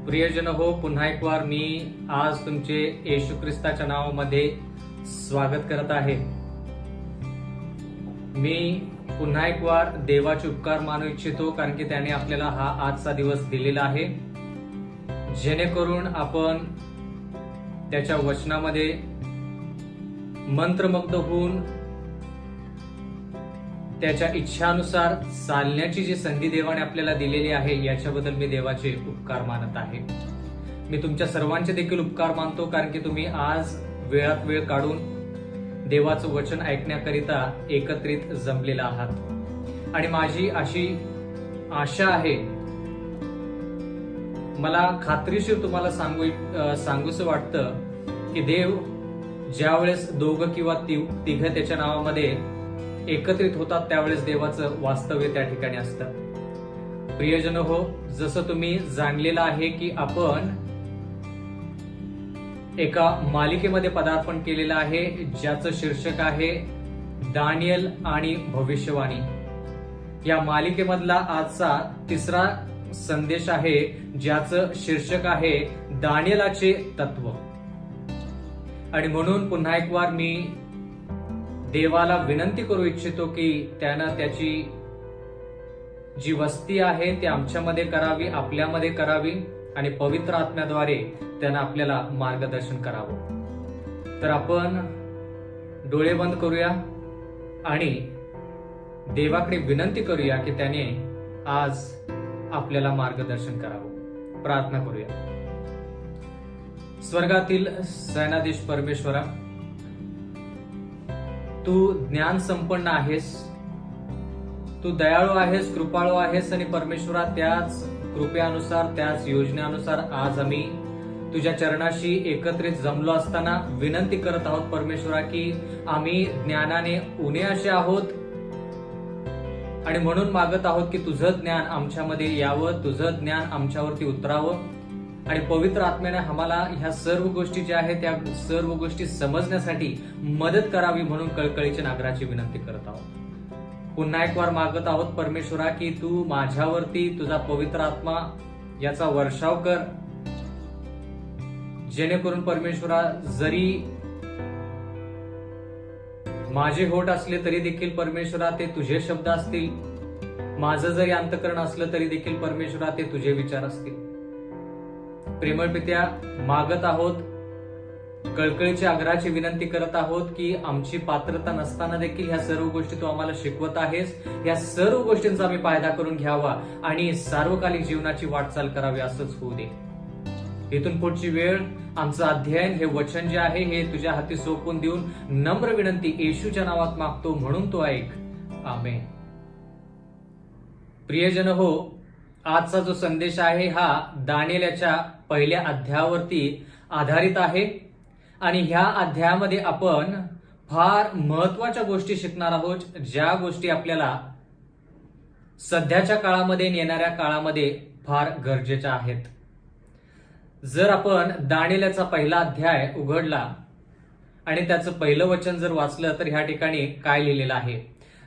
प्रियजन हो, पुन्हा एक वार मी आज तुमचे येशू ख्रिस्ताच्या नावामध्ये स्वागत करत आहे. मी पुन्हा एक वार देवाचे उपकार मानू इच्छितो, कारण की त्याने आपल्याला हा आजचा दिवस दिलेला आहे, जेणेकरून आपण त्याच्या वचनामध्ये मंत्रमुग्ध होऊन त्याच्या इच्छानुसार चालण्याची जी संधी देवाने आपल्याला दिलेली आहे, याच्याबद्दल मी देवाचे उपकार मानत आहे. मी तुमच्या सर्वांचे देखील उपकार मानतो, कारण की तुम्ही आज वेळात वेळ काढून देवाचं वचन ऐकण्याकरिता एकत्रित जमलेला आहात. आणि माझी अशी आशा आहे, मला खात्रीशीर तुम्हाला सांगूसं वाटतं की देव ज्यावेळेस दोघं किंवा तिघं त्याच्या नावामध्ये एकत्रित होतात, त्यावेळेस देवाचं वास्तव्य त्या ठिकाणी असतं. प्रियजन हो, जसं तुम्ही जाणलेलं आहे की आपण एका मालिकेमध्ये पदार्पण केलेलं आहे, ज्याचं शीर्षक आहे दानियल आणि भविष्यवाणी. या मालिकेमधला आजचा तिसरा संदेश आहे, ज्याचं शीर्षक आहे दानियलाचे तत्व. आणि म्हणून पुन्हा एक वार मी देवाला विनंती करू इच्छितो की त्यानं त्याची जी वस्ती आहे ती आमच्यामध्ये करावी, आपल्यामध्ये करावी, आणि पवित्र आत्म्याद्वारे त्यानं आपल्याला मार्गदर्शन करावं. तर आपण डोळे बंद करूया आणि देवाकडे विनंती करूया की त्याने आज आपल्याला मार्गदर्शन करावं. प्रार्थना करूया. स्वर्गातील सेनाधीश परमेश्वरा, तू ज्ञान संपन्न आहेस, तू दयाळू आहेस, कृपाळू आहेस, आणि परमेश्वरा त्याच कृपेनुसार, त्याच योजनेनुसार आज आम्ही तुझ्या चरणाशी एकत्रित जमलो असताना विनंती करत आहोत परमेश्वरा की आम्ही ज्ञानाने उणे असे आहोत, आणि म्हणून मागत आहोत की तुझं ज्ञान आमच्यामध्ये यावं, तुझं ज्ञान आमच्यावरती उतरावं, आणि पवित्र आत्म्याने आम्हाला ह्या सर्व गोष्टी ज्या आहेत त्या सर्व गोष्टी समजण्यासाठी मदत करावी, म्हणून कळकळीची नागराची विनंती करत आहोत. पुन्हा एक वार मागत आहोत परमेश्वरा की तू माझ्यावरती तुझा पवित्र आत्मा याचा वर्षाव कर, जेणेकरून परमेश्वरा जरी माझे होठ असले तरी देखील परमेश्वरा ते तुझे शब्द असतील, माझं जरी अंतकरण असलं तरी देखील परमेश्वरा ते तुझे विचार असतील. प्रेमळ पित्या, मागत आहोत, कळकळीची आग्रहाची विनंती करत आहोत की आमची पात्रता नसताना देखील ह्या सर्व गोष्टी तू आम्हाला शिकवत आहेस, या सर्व गोष्टींचा आम्ही फायदा करून घ्यावा आणि सार्वकालिक जीवनाची वाटचाल करावी, असंच होऊ दे. इथून पुढची वेळ आमचं अध्ययन, हे वचन जे आहे हे तुझ्या हाती सोपवून देऊन नम्र विनंती येशूच्या नावात मागतो, म्हणून तो ऐक. आमेन. प्रियजन हो, आजचा जो संदेश आहे हा दानियेलच्या पहिल्या अध्यायावरती आधारित आहे, आणि ह्या अध्यायामध्ये आपण फार महत्वाच्या गोष्टी शिकणार आहोत, ज्या गोष्टी आपल्याला सध्याच्या काळामध्ये, येणाऱ्या काळामध्ये फार गरजेच्या आहेत. जर आपण दानियेलचा पहिला अध्याय उघडला आणि त्याचं पहिलं वचन जर वाचलं, तर ह्या ठिकाणी काय लिहिलेलं आहे?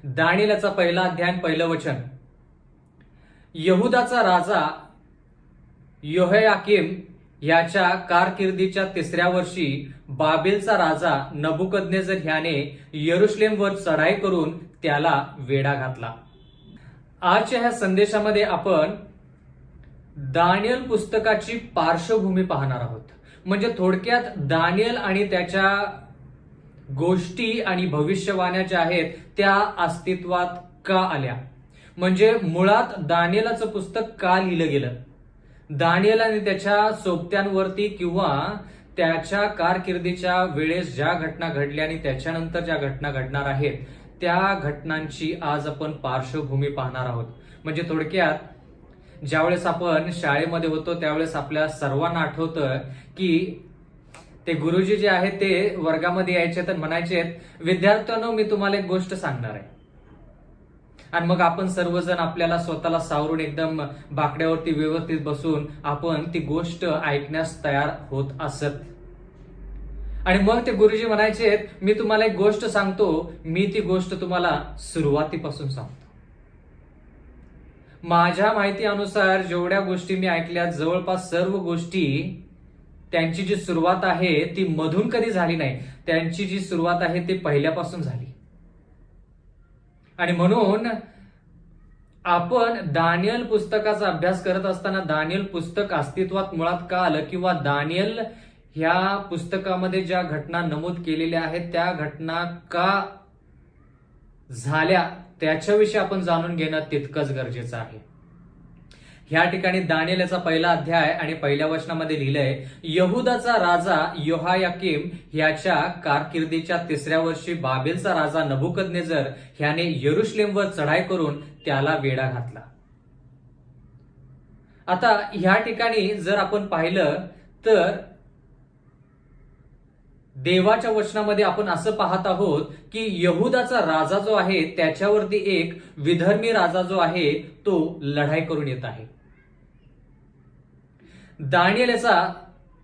दानियेलचा पहिला अध्याय, पहिलं वचन. यहुदाचा राजा यहोयाकीम याच्या कारकिर्दीच्या 3ऱ्या वर्षी बाबेलचा राजा नबुकदनेझर ह्याने यरुशलेमवर चढाई करून त्याला वेढा घातला. आजच्या ह्या संदेशामध्ये आपण दानियल पुस्तकाची पार्श्वभूमी पाहणार आहोत. म्हणजे थोडक्यात दानियल आणि त्याच्या गोष्टी आणि भविष्यवाण्या ज्या आहेत त्या अस्तित्वात का आल्या, म्हणजे मुळात दानियेलाचं पुस्तक का लिहिलं गेलं, दानियल आणि त्याच्या सोबत्यांवरती किंवा त्याच्या कारकिर्दीच्या वेळेस ज्या घटना घडल्या आणि त्याच्यानंतर ज्या घटना घडणार आहेत त्या घटनांची आज आपण पार्श्वभूमी पाहणार आहोत. म्हणजे थोडक्यात ज्यावेळेस आपण शाळेमध्ये होतो त्यावेळेस आपल्या सर्वांना आठवतं की ते गुरुजी जे आहेत ते वर्गामध्ये यायचे तर म्हणायचे, विद्यार्थ्यांनो मी तुम्हाला एक गोष्ट सांगणार आहे, आणि मग आपण सर्वजण आपल्याला स्वतःला सावरून एकदम बाकड्यावरती व्यवस्थित बसून आपण ती गोष्ट ऐकण्यास तयार होत असत. आणि मग ते गुरुजी म्हणायचे, मी तुम्हाला एक गोष्ट सांगतो, मी ती गोष्ट तुम्हाला सुरुवातीपासून सांगतो. माझ्या माहिती अनुसार जेवढ्या गोष्टी मी ऐकल्या, जवळपास सर्व गोष्टी त्यांची जी सुरुवात आहे ती मधून कधी झाली नाही. त्यांची जी सुरुवात आहे ती पहिल्यापासून झाली. आणि म्हणून आपण दानियल पुस्तकाचा अभ्यास करत असताना दानियल पुस्तक अस्तित्वात मुळात का आलं, किंवा दानियल ह्या पुस्तकामध्ये ज्या घटना नमूद केलेल्या आहेत त्या घटना का झाल्या त्याच्याविषयी आपण जाणून घेणं तितकंच गरजेचं आहे. ह्या ठिकाणी दानियल याचा पहिला अध्याय आणि पहिल्या वचनामध्ये लिहिलंय, यहुदाचा राजा योहायाकीम ह्याच्या कारकिर्दीच्या 3ऱ्या वर्षी बाबेलचा राजा नबुकदनेझर ह्याने यरुशलेमवर चढाई करून त्याला वेढा घातला. आता ह्या ठिकाणी जर आपण पाहिलं तर देवाच्या वचनामध्ये आपण असं पाहत आहोत की यहुदाचा राजा जो आहे त्याच्यावरती एक विधर्मी राजा जो आहे तो लढाई करून येत आहे. दानियल याचा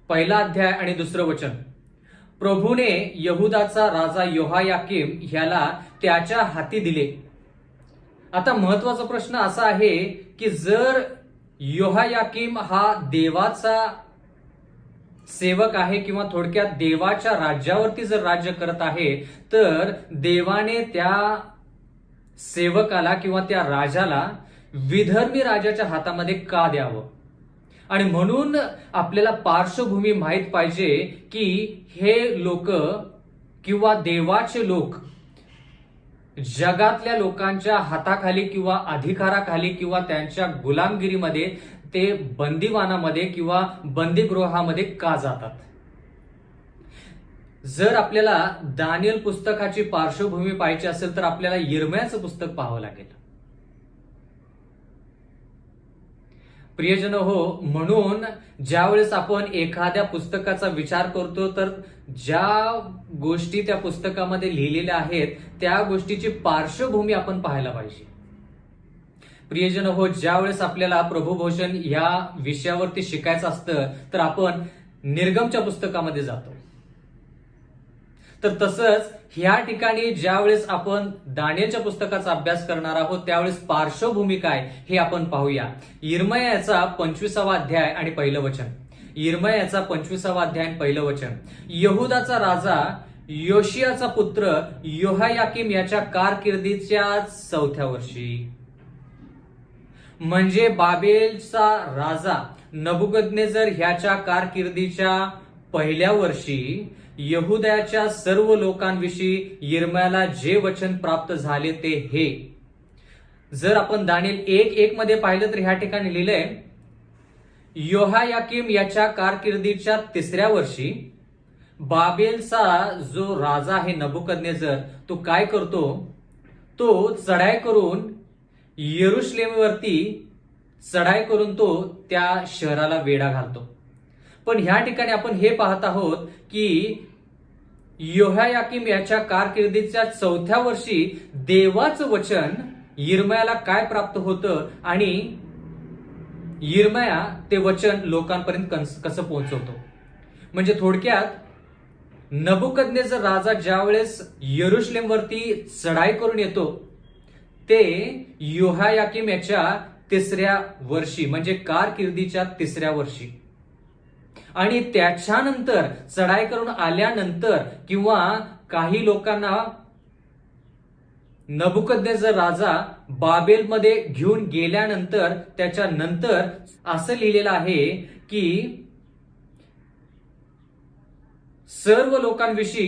पहिला अध्याय आणि 2रं वचन, प्रभूने यहुदाचा राजा योहायाकीम ह्याला त्याच्या हाती दिले. आता महत्वाचा प्रश्न असा आहे की जर योहायाकीम हा देवाचा सेवक आहे किंवा थोडक्यात देवाच्या राज्यावरती जर राज्य करत आहे, तर देवाने त्या सेवकाला किंवा त्या राजाला विधर्मी राजाच्या हातामध्ये का द्यावं. आणि म्हणून आपल्याला पार्श्वभूमी माहित पाहिजे की हे लोक किंवा देवाचे लोक जगातल्या लोकांच्या हाताखाली किंवा अधिकाराखाली किंवा त्यांच्या गुलामगिरीमध्ये ते बंदीवानामध्ये किंवा बंदीगृहामध्ये का जातात. जर आपल्याला दानियल पुस्तकाची पार्श्वभूमी पाहिजे असेल तर आपल्याला यिर्मयाचं पुस्तक पाहावं लागेल. प्रियजन हो, म्हणून ज्यावेळेस आपण एखाद्या पुस्तकाचा विचार करतो तर ज्या गोष्टी त्या पुस्तकामध्ये लिहिलेल्या आहेत त्या गोष्टीची पार्श्वभूमी आपण पाहायला पाहिजे. प्रियजन हो, ज्यावेळेस आपल्याला प्रभुभोजन या विषयावरती शिकायचं असतं तर आपण निर्गमच्या पुस्तकामध्ये जातो. तर तसंच ह्या ठिकाणी ज्यावेळेस आपण दानियलच्या पुस्तकाचा अभ्यास करणार आहोत त्यावेळेस पार्श्वभूमी काय हे आपण पाहूया. यिर्मयाचा 25वा अध्याय आणि पहिलं वचन. यिर्मयाचा 25वा अध्याय आणि पहिलं वचन, यहुदाचा राजा योशियाचा पुत्र योहायाकीम याच्या कारकिर्दीच्या 4थ्या वर्षी, म्हणजे बाबेलचा राजा नबुकदनेझर ह्याच्या कारकिर्दीच्या पहिल्या वर्षी यहुदाच्या सर्व लोकांविषयी यिर्मयाला जे वचन प्राप्त झाले ते हे. जर आपण दानियल 1:1 मध्ये पाहिलं तर ह्या ठिकाणी लिहिलंय, योहायाकीम याच्या कारकिर्दीच्या 3ऱ्या वर्षी बाबेलचा जो राजा आहे नबुकदनेझर तो काय करतो, तो चढाई करून यरुशलेमवरती चढाई करून तो त्या शहराला वेढा घालतो. पण ह्या ठिकाणी आपण हे पाहत आहोत की योहायाकीम याच्या कारकिर्दीच्या 4थ्या वर्षी देवाचं वचन यिर्मयाला काय प्राप्त होतं आणि यिर्मया ते वचन लोकांपर्यंत कसं पोहोचवतो. म्हणजे थोडक्यात नबुकदनेझर राजा ज्यावेळेस यरुशलेमवरती चढाई करून येतो ते योहायाकीम याच्या 3ऱ्या वर्षी, म्हणजे कारकिर्दीच्या 3ऱ्या वर्षी. आणि त्याच्यानंतर चढाई करून आल्यानंतर किंवा काही लोकांना नबुकदनेझर राजा बाबेलमध्ये घेऊन गेल्यानंतर त्याच्यानंतर असं लिहिलेलं आहे की सर्व लोकांविषयी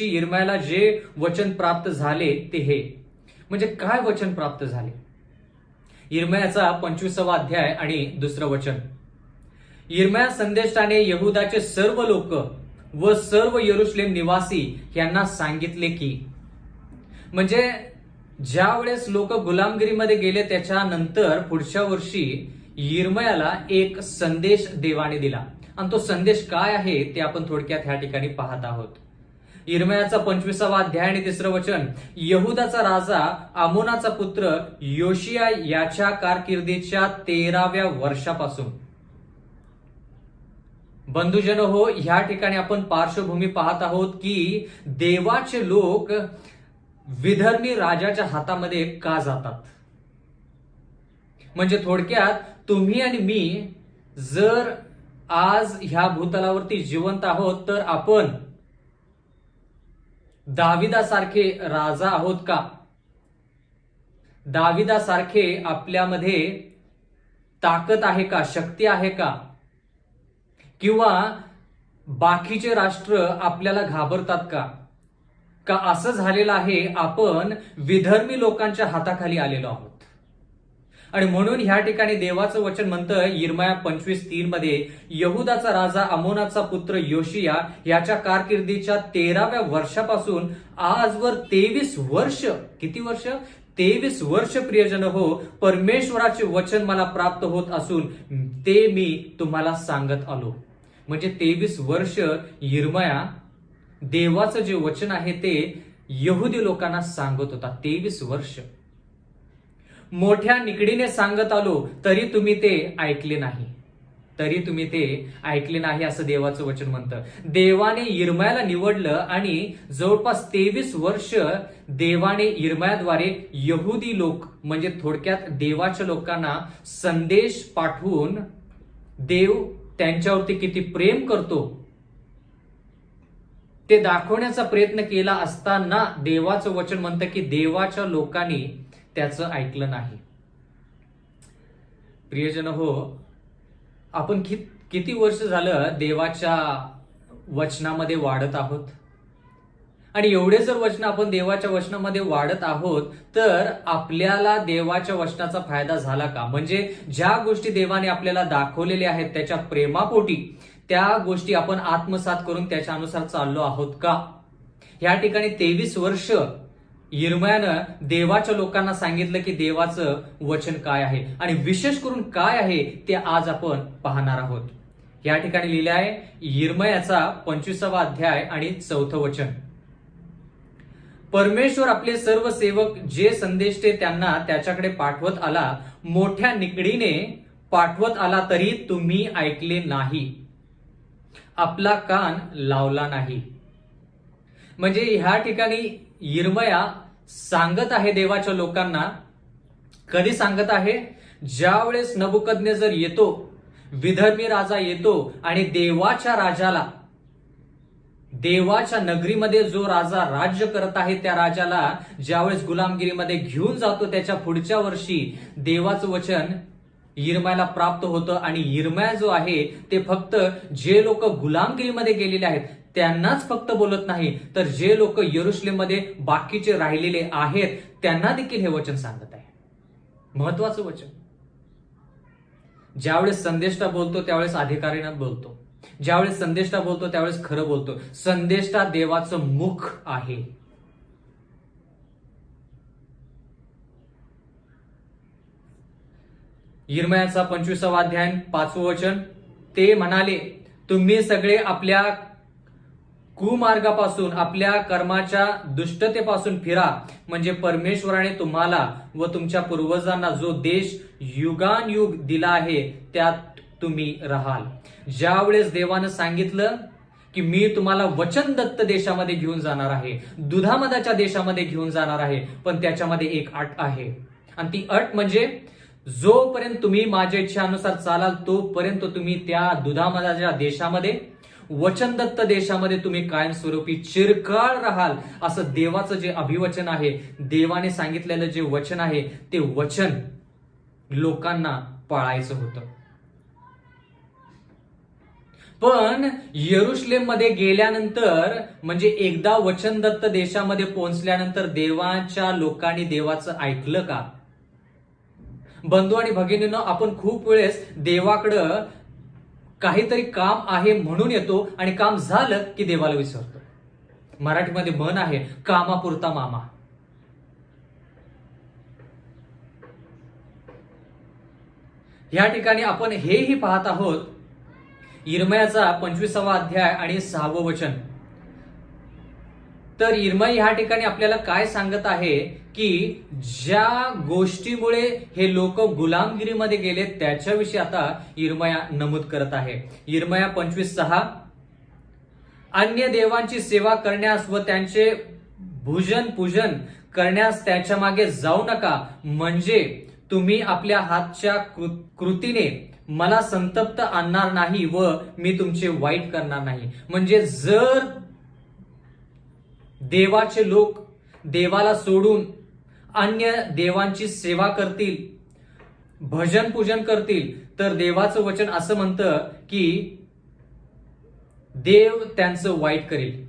यिर्मयाला जे वचन प्राप्त झाले ते हे. म्हणजे काय वचन प्राप्त झाले. यिर्मयाचा 25वा अध्याय आणि 2रं वचन, यिर्मया संदेशाने यहुदाचे सर्व लोक व सर्व यरुशलेम निवासी यांना सांगितले की, म्हणजे ज्या वेळेस लोक गुलामगिरीमध्ये गेले त्याच्यानंतर पुढच्या वर्षी यिर्मयाला एक संदेश देवाने दिला आणि तो संदेश काय आहे ते आपण थोडक्यात ह्या ठिकाणी पाहत आहोत. यिर्मयाचा 25वा अध्याय आणि 3रं वचन, यहुदाचा राजा आमोनाचा पुत्र योशिया याच्या कारकिर्दीच्या 13व्या वर्षापासून. बंधुजन हो, ह्या ठिकाणी आपण पार्श्वभूमी पाहत आहोत की देवाचे लोक विधर्मी राजाच्या हातामध्ये का जातात. म्हणजे थोडक्यात तुम्ही आणि मी जर आज ह्या भूतलावरती जिवंत आहोत तर आपण दाविदासारखे राजा आहोत का? दाविदासारखे आपल्यामध्ये ताकद आहे का, शक्ती आहे का? किंवा बाकीचे राष्ट्र आपल्याला घाबरतात का? का असं झालेलं आहे आपण विधर्मी लोकांच्या हाताखाली आलेलो आहोत? आणि म्हणून ह्या ठिकाणी देवाचं वचन म्हणतं यिर्मया 25:3 मध्ये, यहुदाचा राजा अमोनाचा पुत्र योशिया याच्या कारकिर्दीच्या 13व्या वर्षापासून आजवर 23 वर्ष, किती वर्ष? 23 वर्ष प्रियजन हो, परमेश्वराचे वचन मला प्राप्त होत असून ते मी तुम्हाला सांगत आलो. म्हणजे 23 वर्ष यिर्मया देवाचं जे वचन आहे ते यहुदी लोकांना सांगत होता. 23 वर्ष मोठ्या निकडीने सांगत आलो तरी तुम्ही ते ऐकले नाही, तरी तुम्ही ते ऐकले नाही असं देवाचं वचन म्हणतं. देवाने यिर्मयाला निवडलं आणि जवळपास 23 वर्ष देवाने यिर्मयाद्वारे यहुदी लोक म्हणजे थोडक्यात देवाच्या लोकांना संदेश पाठवून देव त्यांच्यावरती किती प्रेम करतो ते दाखवण्याचा प्रयत्न केला असताना देवाचं वचन म्हणतं की देवाच्या लोकांनी त्याचं ऐकलं नाही. प्रियजन हो, आपण किती वर्ष झालं देवाच्या वचनामध्ये वाढत आहोत? आणि एवढे जर वचन आपण देवाच्या वचनामध्ये वाढत आहोत तर आपल्याला देवाच्या वचनाचा फायदा झाला का? म्हणजे ज्या गोष्टी देवाने आपल्याला दाखवलेल्या आहेत त्याच्या प्रेमापोटी त्या गोष्टी आपण आत्मसात करून त्याच्या अनुसार चाललो आहोत का? या ठिकाणी 23 वर्ष यिर्मयानं देवाच्या लोकांना सांगितलं की देवाचं वचन काय आहे आणि विशेष करून काय आहे ते आज आपण पाहणार आहोत. या ठिकाणी लिहिलं आहे यिर्मयाचा 25वा अध्याय आणि 4थं वचन. परमेश्वर आपले सर्व सेवक जे संदेश ते त्यांना त्याच्याकडे पाठवत आला, मोठ्या निकडीने पाठवत आला तरी तुम्ही ऐकले नाही, आपला कान लावला नाही. म्हणजे ह्या ठिकाणी यिर्मया सांगत आहे देवाच्या लोकांना. कधी सांगत आहे? ज्यावेळेस नबुकदनेझर येतो, विधर्मी राजा येतो आणि देवाच्या राजाला, देवाच्या नगरीमध्ये जो राजा राज्य करत आहे त्या राजाला ज्यावेळेस गुलामगिरीमध्ये घेऊन जातो, त्याच्या पुढच्या वर्षी देवाचं वचन यिर्मयाला प्राप्त होतं. आणि यिर्मया जो आहे ते फक्त जे लोक गुलामगिरीमध्ये गेलेले आहेत त्यांनाच फक्त बोलत नाही, तर जे लोक यरुशलेममध्ये बाकीचे राहिलेले आहेत त्यांना देखील हे वचन सांगत आहे. महत्वाचं वचन. ज्यावेळेस संदेष्टा बोलतो त्यावेळेस अधिकारीनं बोलतो, ज्यावेळेस संदेष्टा बोलतो त्यावेळेस खरं बोलतो. संदेष्टा देवाचं मुख आहे. यिर्मयाचा 25वा अध्याय 5वं वचन. ते म्हणाले, तुम्ही सगळे आपल्या कुमार्गापासून, आपल्या कर्माच्या दुष्टतेपासून फिरा, म्हणजे परमेश्वराने तुम्हाला व तुमच्या पूर्वजांना जो देश युगानयुग दिला आहे त्यात तुम्ही राहाल. ज्यावेळेस देवानं सांगितलं की मी तुम्हाला वचनदत्त देशामध्ये घेऊन जाणार आहे, दुधामधाच्या देशामध्ये घेऊन जाणार आहे, पण त्याच्यामध्ये एक अट आहे. आणि ती अट म्हणजे जोपर्यंत तुम्ही माझ्या इच्छेनुसार चालाल तोपर्यंत तुम्ही त्या दुधामधाच्या देशामध्ये, वचनदत्त देशामध्ये तुम्ही कायमस्वरूपी चिरकाळ राहाल, असं देवाचं जे अभिवचन आहे, देवाने सांगितलेलं जे वचन आहे ते वचन लोकांना पाळायचं होतं. पण यरुशलेममध्ये गेल्यानंतर, म्हणजे एकदा वचनदत्त देशामध्ये पोहोचल्यानंतर देवाच्या लोकांनी देवाचं ऐकलं का? बंधू आणि भगिनींनो, आपण खूप वेळेस देवाकडं काहीतरी काम आहे म्हणून येतो आणि काम झालं की देवाला विसरतो. मराठीमध्ये म्हण आहे, कामापुरता मामा. या ठिकाणी आपण हेही पाहत आहोत यिर्मयाचा 25वा अध्याय आणि 6वं वचन. तर यिर्मया ह्या ठिकाणी आपल्याला काय सांगत आहे की ज्या गोष्टीमुळे हे लोक गुलामगिरीमध्ये गेले त्याच्याविषयी आता यिर्मया नमूद करत आहे. यिर्मया 25:6. अन्य देवांची सेवा करण्यास व त्यांचे भूजन पूजन करण्यास त्याच्या मागे जाऊ नका, म्हणजे तुम्ही आपल्या हातच्या कृतीने मला संतप्त आणणार नाही व मी तुमचे वाईट करणार नाही. म्हणजे जर देवाचे लोक देवाला सोडून अन्य देवांची सेवा करतील, भजन पूजन करतील, तर देवाचं वचन असं म्हणतं की देव त्यांचं वाईट करेल.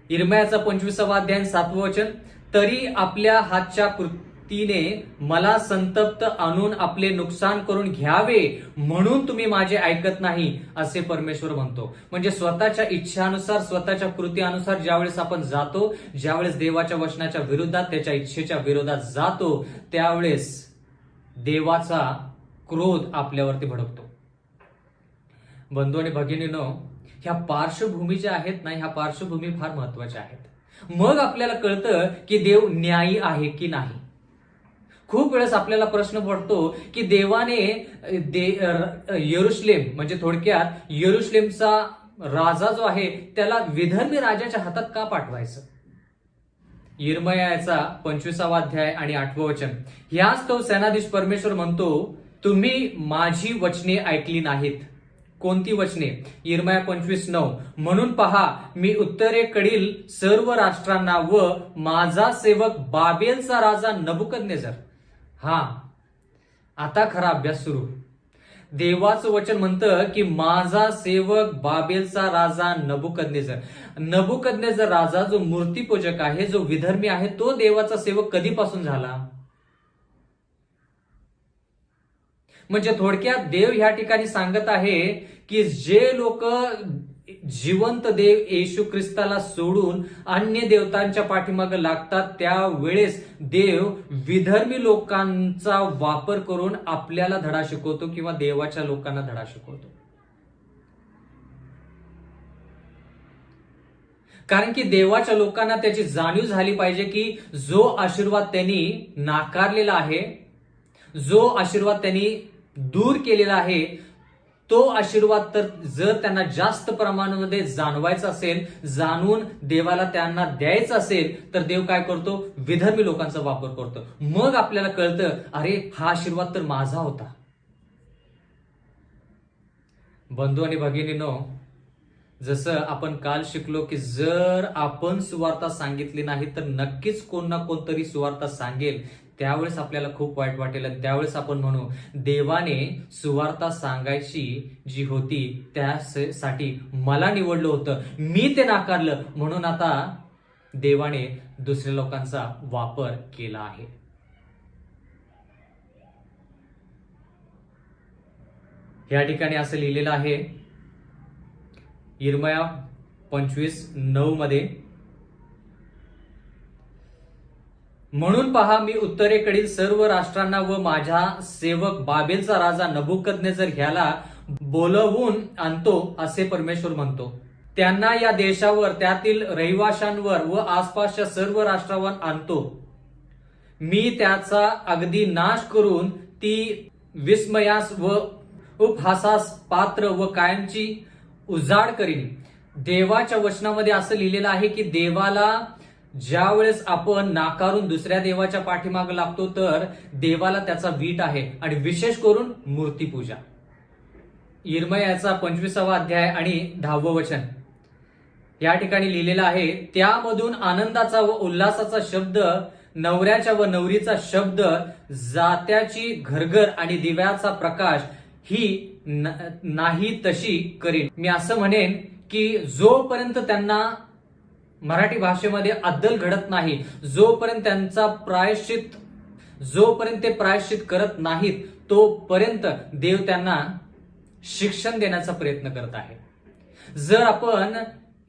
यिर्मयाचा 25वा अध्याय 7वं वचन, तरी आपल्या हातच्या कृतीने मला संतप्त आणून आपले नुकसान करून घ्यावे म्हणून तुम्ही माझे ऐकत नाही, असे परमेश्वर म्हणतो. म्हणजे स्वतःच्या इच्छानुसार, स्वतःच्या कृतीनुसार ज्यावेळेस आपण जातो, ज्यावेळेस देवाच्या वचनाच्या विरोधात, त्याच्या इच्छेच्या विरोधात जातो, त्यावेळेस देवाचा क्रोध आपल्यावरती भडकतो. बंधू आणि भगिनींनो, ह्या पार्श्वभूमी ज्या आहेत ना, ह्या पार्श्वभूमी फार महत्वाच्या आहेत. मग आपल्याला कळतं की देव न्यायी आहे की नाही. खूप वेळेस आपल्याला प्रश्न पडतो की देवाने यरुशलेम, म्हणजे थोडक्यात यरुशलेमचा राजा जो आहे त्याला विधर्मी राजाच्या हातात का पाठवायचं. यिर्मयाचा 25वा अध्याय आणि 8वं वचन, ह्याच तो सेनाधीश परमेश्वर म्हणतो, तुम्ही माझी वचने ऐकली नाहीत. कोणती वचने? यिर्मया 25:9, म्हणून पहा मी उत्तरेकडील सर्व राष्ट्रांना व माझा सेवक बाबेलचा राजा नबुकदनेझर. आता खरा अभ्यास सुरू. देवाचं वचन म्हणतं की माझा सेवक बाबेलचा राजा नबुकदनेझर. नबुकदनेझर राजा जो मूर्तीपूजक आहे, जो विधर्मी आहे, तो देवाचा सेवक कधीपासून झाला? म्हणजे थोडक्यात देव ह्या ठिकाणी सांगत आहे की जे लोक जिवंत देव येशू ख्रिस्ताला सोडून अन्य देवतांच्या पाठीमागे लागतात, त्यावेळेस देव विधर्मी लोकांचा वापर करून आपल्याला धडा शिकवतो किंवा देवाच्या लोकांना धडा शिकवतो. कारण की देवाच्या लोकांना त्याची जाणीव झाली पाहिजे की जो आशीर्वाद त्यांनी नाकारलेला आहे, जो आशीर्वाद त्यांनी दूर केलेला आहे, तो आशीर्वाद तर जर त्यांना जास्त प्रमाणामध्ये जाणवायचा असेल, जाणून देवाला त्यांना द्यायचं असेल, तर देव काय करतो? विधर्मी लोकांचा वापर करतो. मग आपल्याला कळतं, अरे हा आशीर्वाद तर माझा होता. बंधू आणि भगिनींनो, जसं आपण काल शिकलो की जर आपण सुवार्ता सांगितली नाही तर नक्कीच कोण ना कोणतरी सुवार्ता सांगेल. त्यावेळेस आपल्याला खूप वाईट वाटेल. त्यावेळेस आपण म्हणू, देवाने सुवार्ता सांगायची जी होती त्यासाठी मला निवडलं होतं, मी ते नाकारलं, म्हणून आता देवाने दुसऱ्या लोकांचा वापर केला आहे. या ठिकाणी असं लिहिलेलं आहे यिर्मया 25:9 मध्ये, म्हणून पहा मी उत्तरेकडील सर्व राष्ट्रांना व माझ्या सेवक बाबेलचा राजा नबुकदनेझर ह्याला बोलवून आणतो, असे परमेश्वर म्हणतो. त्यांना या देशावर, त्यातील रहिवाशांवर व आसपासच्या सर्व राष्ट्रावर आणतो. मी त्याचा अगदी नाश करून ती विस्मयास व उपहासास पात्र व कायमची उजाड करीन. देवाच्या वचनामध्ये असं लिहिलेलं आहे की देवाला ज्या वेळेस आपण नाकारून दुसऱ्या देवाच्या पाठीमागे लागतो, तर देवाला त्याचा वीट आहे, आणि विशेष करून मूर्तीपूजा. यिर्मयाचा 25वा अध्याय आणि 10वं वचन या ठिकाणी लिहिलेलं आहे, त्यामधून आनंदाचा व उल्हासाचा शब्द, नवऱ्याच्या व नवरीचा शब्द, जात्याची घरघर आणि दिव्याचा प्रकाश ही नाही तशी करीन. मी असं म्हणेन की जोपर्यंत त्यांना मराठी भाषेमध्ये अद्दल घडत नाही, जोपर्यंत ते प्रायश्चित करत नाहीत, तोपर्यंत देव त्यांना शिक्षण देण्याचा प्रयत्न करत आहे. जर आपण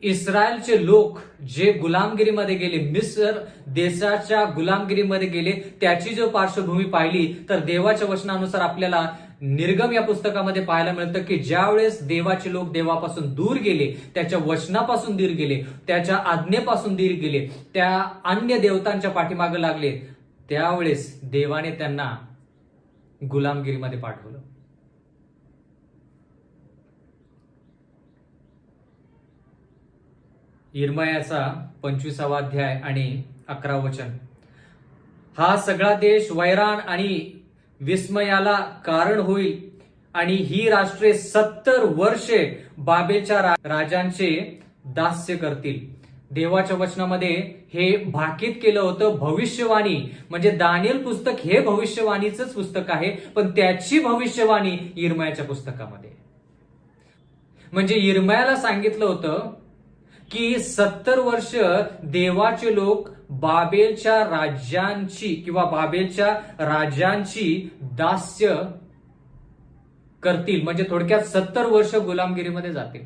इस्रायलचे लोक जे गुलामगिरीमध्ये गेले, मिस्र देशाच्या गुलामगिरीमध्ये गेले, त्याची जो पार्श्वभूमी पाहिली, तर देवाच्या वचनानुसार आपल्याला निर्गम या पुस्तकामध्ये पाहायला मिळतं की ज्यावेळेस देवाचे लोक देवापासून दूर गेले, त्याच्या वचनापासून दूर गेले, त्याच्या आज्ञेपासून दूर गेले, त्या अन्य देवतांच्या पाठीमागे लागले, त्यावेळेस देवाने त्यांना गुलामगिरीमध्ये पाठवलं. यिर्मयाचा 25वा अध्याय आणि 11वं वचन, हा सगळा देश वैराण आणि विस्मयाला कारण होईल आणि ही राष्ट्रे 70 वर्षे बाबेलच्या राजांचे दास्य करतील. देवाच्या वचनामध्ये हे भाकीत केलं होतं. भविष्यवाणी म्हणजे दानिएल पुस्तक हे भविष्यवाणीच पुस्तक आहे, पण त्याची भविष्यवाणी यिर्मयाच्या पुस्तकामध्ये. म्हणजे यिर्मयाला सांगितलं होतं की 70 वर्ष देवाचे लोक बाबेलच्या राज्यांची किंवा बाबेलच्या राजांची दास्य करतील. म्हणजे थोडक्यात 70 वर्ष गुलामगिरीमध्ये जातील.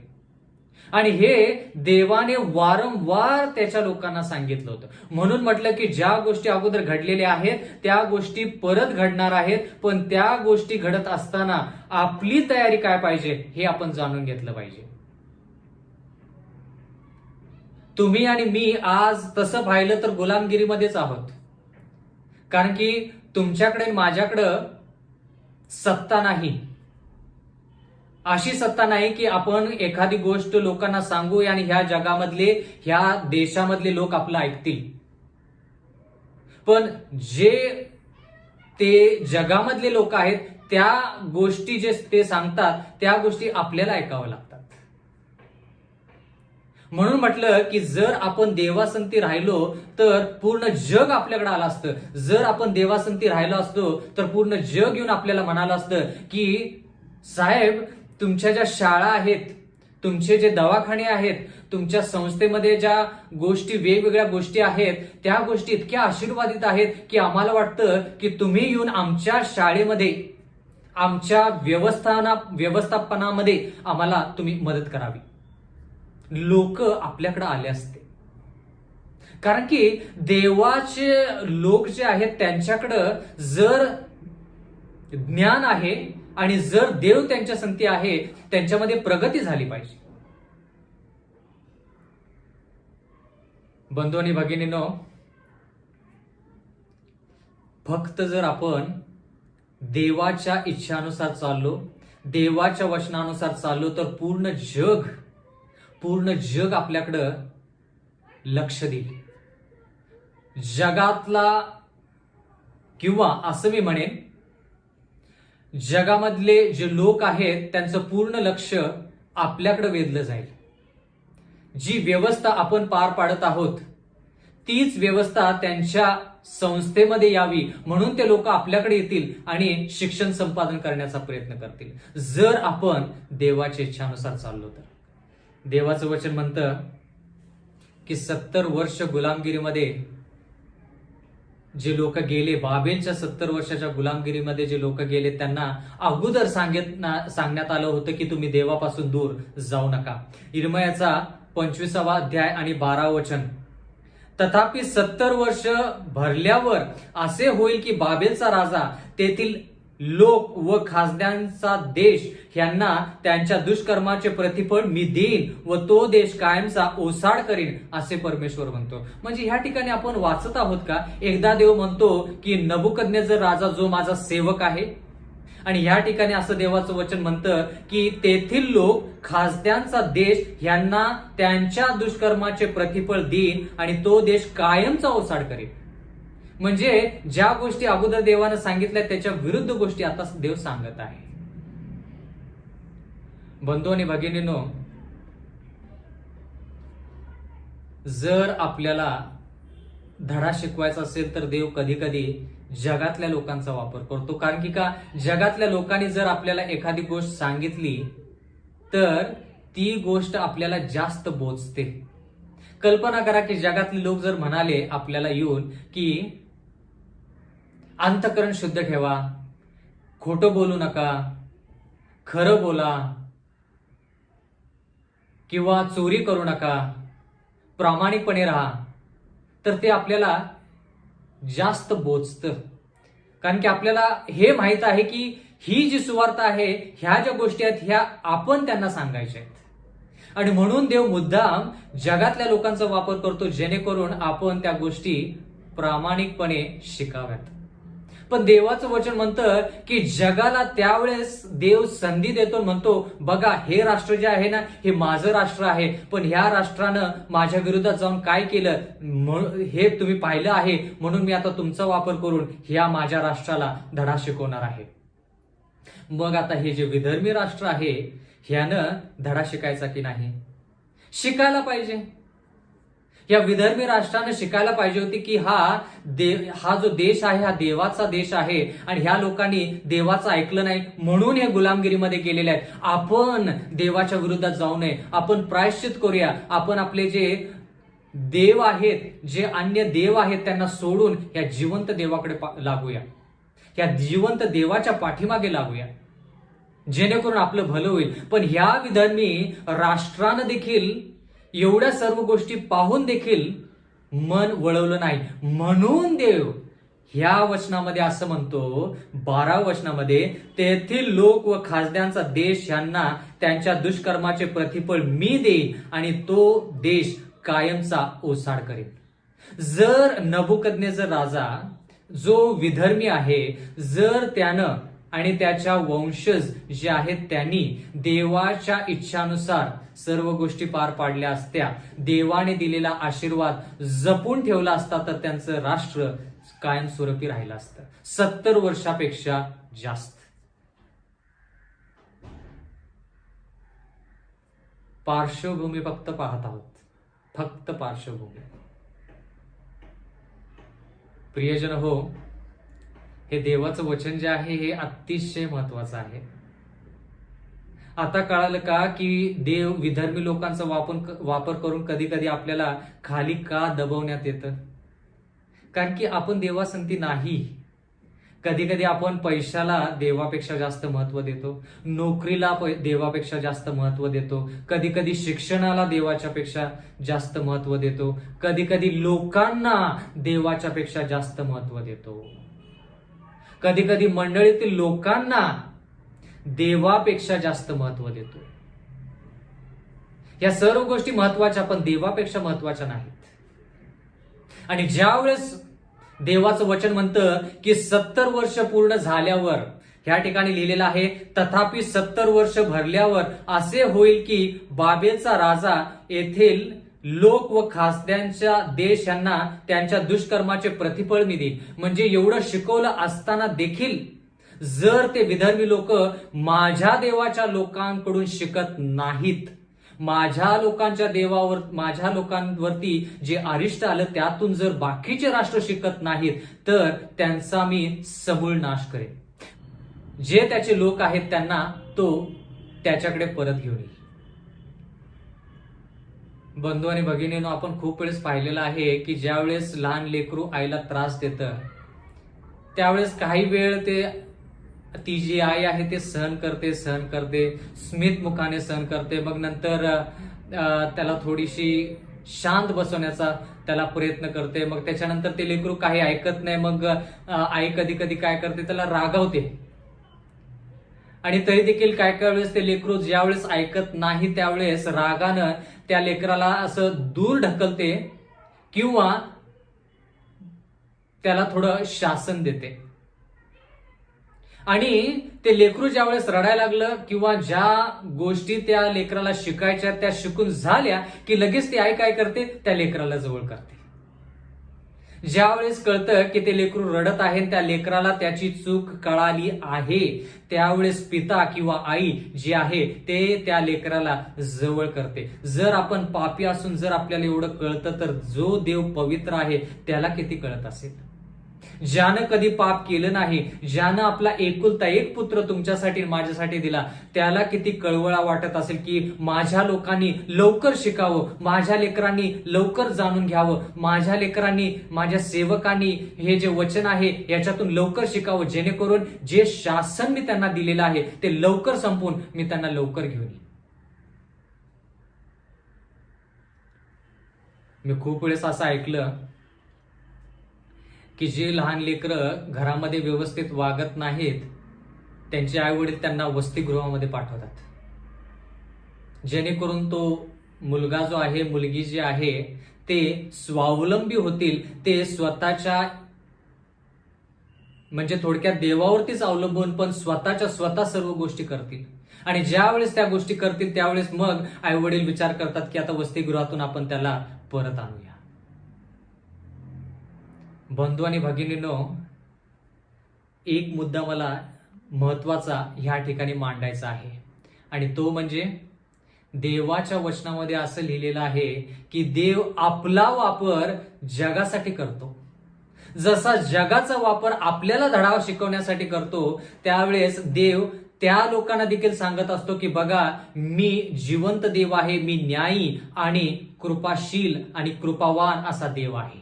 आणि हे देवाने वारंवार त्याच्या लोकांना सांगितलं होतं. म्हणून म्हटलं की ज्या गोष्टी अगोदर घडलेल्या आहेत त्या गोष्टी परत घडणार आहेत, पण त्या गोष्टी घडत असताना आपली तयारी काय पाहिजे हे आपण जाणून घेतलं पाहिजे. तुम्ही आणि मी आज तसं पाहिलं तर गुलामगिरीमध्येच आहोत. कारण की तुमच्याकडे माझ्याकडं सत्ता नाही. अशी सत्ता नाही की आपण एखादी गोष्ट लोकांना सांगू आणि ह्या जगामधले ह्या देशामधले लोक आपलं ऐकतील. पण जे ते जगामधले लोक आहेत त्या गोष्टी जे ते सांगतात त्या गोष्टी आपल्याला ऐकाव्या लागतात. म्हणून म्हटलं की जर आपण देवासंती राहिलो तर पूर्ण जग आपल्याकडे आलं असतं. जर आपण देवासंती राहिलो असतो तर पूर्ण जग येऊन आपल्याला म्हणालं असतं की साहेब, तुमच्या ज्या शाळा आहेत, तुमचे जे दवाखाने आहेत, तुमच्या संस्थेमध्ये ज्या गोष्टी वेगवेगळ्या गोष्टी आहेत त्या गोष्टी इतक्या आशीर्वादित आहेत की आम्हाला वाटतं की तुम्ही येऊन आमच्या शाळेमध्ये, आमच्या व्यवस्थापनामध्ये आम्हाला तुम्ही मदत करावी. लोक आपल्याकडे आले असते. कारण की देवाचे लोक जे आहेत त्यांच्याकडं जर ज्ञान आहे आणि जर देव त्यांच्या संगती आहे त्यांच्यामध्ये प्रगती झाली पाहिजे. बंधू आणि भगिनींनो, फक्त जर आपण देवाच्या इच्छानुसार चाललो, देवाच्या वचनानुसार चाललो तर पूर्ण जग आपल्याकडं लक्ष देईल. जगातला किंवा असं मी म्हणेन जगामधले जे लोक आहेत त्यांचं पूर्ण लक्ष आपल्याकडे वेधलं जाईल. जी व्यवस्था आपण पार पाडत आहोत तीच व्यवस्था त्यांच्या संस्थेमध्ये यावी म्हणून ते लोक आपल्याकडे येतील आणि शिक्षण संपादन करण्याचा प्रयत्न करतील. जर आपण देवाच्या इच्छानुसार चाललो तर. देवाचं वचन म्हणतं की 70 वर्ष गुलामगिरीमध्ये जे लोक गेले, बाबेलच्या 70 वर्षाच्या गुलामगिरीमध्ये जे लोक गेले त्यांना अगोदर सांगण्यात आलं होतं की तुम्ही देवापासून दूर जाऊ नका. यिर्मयाचा 25वा अध्याय आणि 12वा वचन. तथापि 70 वर्ष भरल्यावर असे होईल की बाबेलचा राजा, तेथील लोक व खासदारांचा देश यांना त्यांच्या दुष्कर्माचे प्रतिफळ मी देईन व तो देश कायमचा ओसाड करीन असे परमेश्वर म्हणतो. म्हणजे ह्या ठिकाणी आपण वाचत आहोत का एकदा देव म्हणतो की नबुकदनेझर राजा जो माझा सेवक आहे, आणि ह्या ठिकाणी असं देवाचं वचन म्हणतं की तेथील लोक खासदारांचा देश यांना त्यांच्या दुष्कर्माचे प्रतिफळ देईन आणि तो देश कायमचा ओसाड करीन. म्हणजे ज्या गोष्टी अगोदर देवानं सांगितल्या त्याच्या विरुद्ध गोष्टी आता देव सांगत आहे. बंधू आणि भगिनींनो, जर आपल्याला धडा शिकवायचा असेल तर देव कधी कधी जगातल्या लोकांचा वापर करतो. कारण की का, जगातल्या लोकांनी जर आपल्याला एखादी गोष्ट सांगितली तर ती गोष्ट आपल्याला जास्त बोचते. कल्पना करा की जगातले लोक जर म्हणाले आपल्याला येऊन की अंतःकरण शुद्ध ठेवा, खोटं बोलू नका, खरं बोला, किंवा चोरी करू नका, प्रामाणिकपणे राहा, तर ते आपल्याला जास्त बोचतं. कारण की आपल्याला हे माहित आहे की ही जी सुवार्थ आहे, ह्या ज्या गोष्टी आहेत ह्या आपण त्यांना सांगायच्या आहेत. आणि म्हणून देव मुद्दाम जगातल्या लोकांचा वापर करतो जेणेकरून आपण त्या गोष्टी प्रामाणिकपणे शिकाव्यात. पण देवाचं वचन म्हणतं की जगाला त्यावेळेस देव संधी देतो, म्हणतो बघा हे राष्ट्र जे आहे ना हे माझं राष्ट्र आहे, पण ह्या राष्ट्रानं माझ्या विरोधात जाऊन काय केलं हे तुम्ही पाहिलं आहे, म्हणून मी आता तुमचा वापर करून ह्या माझ्या राष्ट्राला धडा शिकवणार आहे. मग आता हे जे विधर्मी राष्ट्र आहे ह्यानं धडा शिकायचा की नाही? शिकायला पाहिजे. या विधर्मी राष्ट्रानं शिकायला पाहिजे होती की हा जो देश आहे हा देवाचा देश आहे आणि ह्या लोकांनी देवाचं ऐकलं नाही म्हणून हे गुलामगिरीमध्ये गेलेले आहेत. आपण देवाच्या विरोधात जाऊ नये, आपण प्रायश्चित करूया, आपण आपले जे देव आहेत, जे अन्य देव आहेत त्यांना सोडून या जिवंत देवाकडे लागूया, या जिवंत देवाच्या पाठीमागे लागूया, जेणेकरून आपलं भलं होईल. पण ह्या विधर्मी राष्ट्रानं देखील एवढ्या सर्व गोष्टी पाहून देखील मन वळवलं नाही. म्हणून देव ह्या वचनामध्ये असं म्हणतो, 12व्या वचनामध्ये, तेथील लोक व खासद्यांचा देश यांना त्यांच्या दुष्कर्माचे प्रतिफळ मी देईन आणि तो देश कायमचा ओसाड करेन. जर नबुकदनेझर राजा जो विधर्मी आहे, जर त्यानं आणि त्याच्या वंशज जे आहेत त्यांनी देवाच्या इच्छानुसार सर्व गोष्टी पार पाडल्या असत्या, देवाने दिलेला आशीर्वाद जपून ठेवला असता, तर त्यांचं राष्ट्र कायमस्वरूपी राहिलं असतं 70 वर्षापेक्षा जास्त. पार्श्वभूमी फक्त पाहत आहोत, फक्त पार्श्वभूमी. प्रियजन हो, हे देवाचं वचन जे आहे हे अतिशय महत्वाचं आहे. आता कळालं का की देव विधर्मी लोकांचा वापर करून कधी कधी आपल्याला खाली का दबवण्यात येतं? कारण की आपण देवासंगती नाही. कधी कधी आपण पैशाला देवापेक्षा जास्त महत्व देतो, नोकरीला देवापेक्षा जास्त महत्व देतो, कधी कधी शिक्षणाला देवाच्या पेक्षा जास्त महत्व देतो, कधी कधी लोकांना देवाच्या पेक्षा जास्त महत्व देतो, कधी कधी मंडळीतील लोकांना देवापेक्षा जास्त महत्व देतो. या सर्व गोष्टी महत्वाच्या, पण देवापेक्षा महत्वाच्या नाहीत. आणि ज्यावेळेस देवाचं वचन म्हणतं की 70 वर्ष पूर्ण झाल्यावर, ह्या ठिकाणी लिहिलेलं आहे, तथापि 70 वर्ष भरल्यावर असे होईल की बाबेलचा राजा येथील लोक व खासद्यांच्या देश यांना त्यांच्या दुष्कर्माचे प्रतिफळ मी देईन. म्हणजे एवढं शिकवलं असताना देखील जर ते विधर्मी लोक माझ्या देवाच्या लोकांकडून शिकत नाहीत, माझ्या लोकांच्या देवावर, माझ्या लोकांवरती जे अरिष्ट आलं त्यातून जर बाकीचे राष्ट्र शिकत नाहीत, तर त्यांचा मी समूळ नाश करेन. जे त्याचे लोक आहेत त्यांना तो त्याच्याकडे परत घेऊन येईल. बंधू आणि भगिनींनो, आपण खूप वेळेस पाहिलेलं आहे की ज्यावेळेस लहान लेकरू आईला त्रास देतं त्यावेळेस काही वेळ ती जी आई आहे ते सहन करते, स्मित मुखाने सहन करते. मग नंतर त्याला थोडीशी शांत बसवण्याचा त्याला प्रयत्न करते. मग त्याच्यानंतर ते लेकरू काही ऐकत नाही. मग आई कधी कधी काय करते, त्याला रागावते. आणि तरी देखील काय काय वेळेस ते लेकरू ज्यावेळेस ऐकत नाही त्यावेळेस रागानं त्या लेकराला असं दूर ढकलते किंवा त्याला थोडं शासन देते. आणि ते लेकरू ज्यावेळेस रडायला लागलं किंवा ज्या गोष्टी त्या लेकराला शिकायच्या त्या शिकून झाल्या की लगेच ती आई काय करते, त्या लेकराला जवळ करते. ज्यावेळेस कळतं की ते लेकरू रडत आहे, त्या लेकराला त्याची चूक कळाली आहे, त्यावेळेस पिता किंवा आई जी आहे ते त्या लेकराला जवळ करते. जर आपण पापी असून जर आपल्याला एवढं कळतं, तर जो देव पवित्र आहे त्याला किती कळत असेल. ज्यानं कधी पाप केलं नाही, ज्यानं आपला एकुलता एक पुत्र तुमच्यासाठी माझ्यासाठी दिला, त्याला किती कळवळा वाटत असेल की माझ्या लोकांनी लवकर शिकावं, माझ्या लेकरांनी लवकर जाणून घ्यावं, माझ्या लेकरांनी, माझ्या सेवकांनी हे जे वचन आहे याच्यातून लवकर शिकावं, जेणेकरून जे शासन मी त्यांना दिलेलं आहे ते लवकर संपवून मी त्यांना लवकर घेऊन येईन. मी खूप वेळेस असं ऐकलं की जे लहान लेकरं घरामध्ये व्यवस्थित वागत नाहीत त्यांचे आई वडील त्यांना वसतिगृहामध्ये पाठवतात, जेणेकरून तो मुलगा जो आहे, मुलगी जी आहे ते स्वावलंबी होतील, ते स्वतःच्या म्हणजे थोडक्यात देवावरतीच अवलंबून पण स्वतःच्या स्वतः सर्व गोष्टी करतील. आणि ज्या वेळेस त्या गोष्टी करतील त्यावेळेस मग आई वडील विचार करतात की आता वसतिगृहातून आपण त्याला परत आणूया. बंधू आणि भगिनींनो, एक मुद्दा मला महत्वाचा ह्या ठिकाणी मांडायचा आहे आणि तो म्हणजे देवाच्या वचनामध्ये असं लिहिलेलं आहे की देव आपला वापर जगासाठी करतो. जसा जगाचा वापर आपल्याला धडा शिकवण्यासाठी करतो, त्यावेळेस देव त्या लोकांना देखील सांगत असतो की बघा, मी जिवंत देव आहे, मी न्यायी आणि कृपाशील आणि कृपावान असा देव आहे.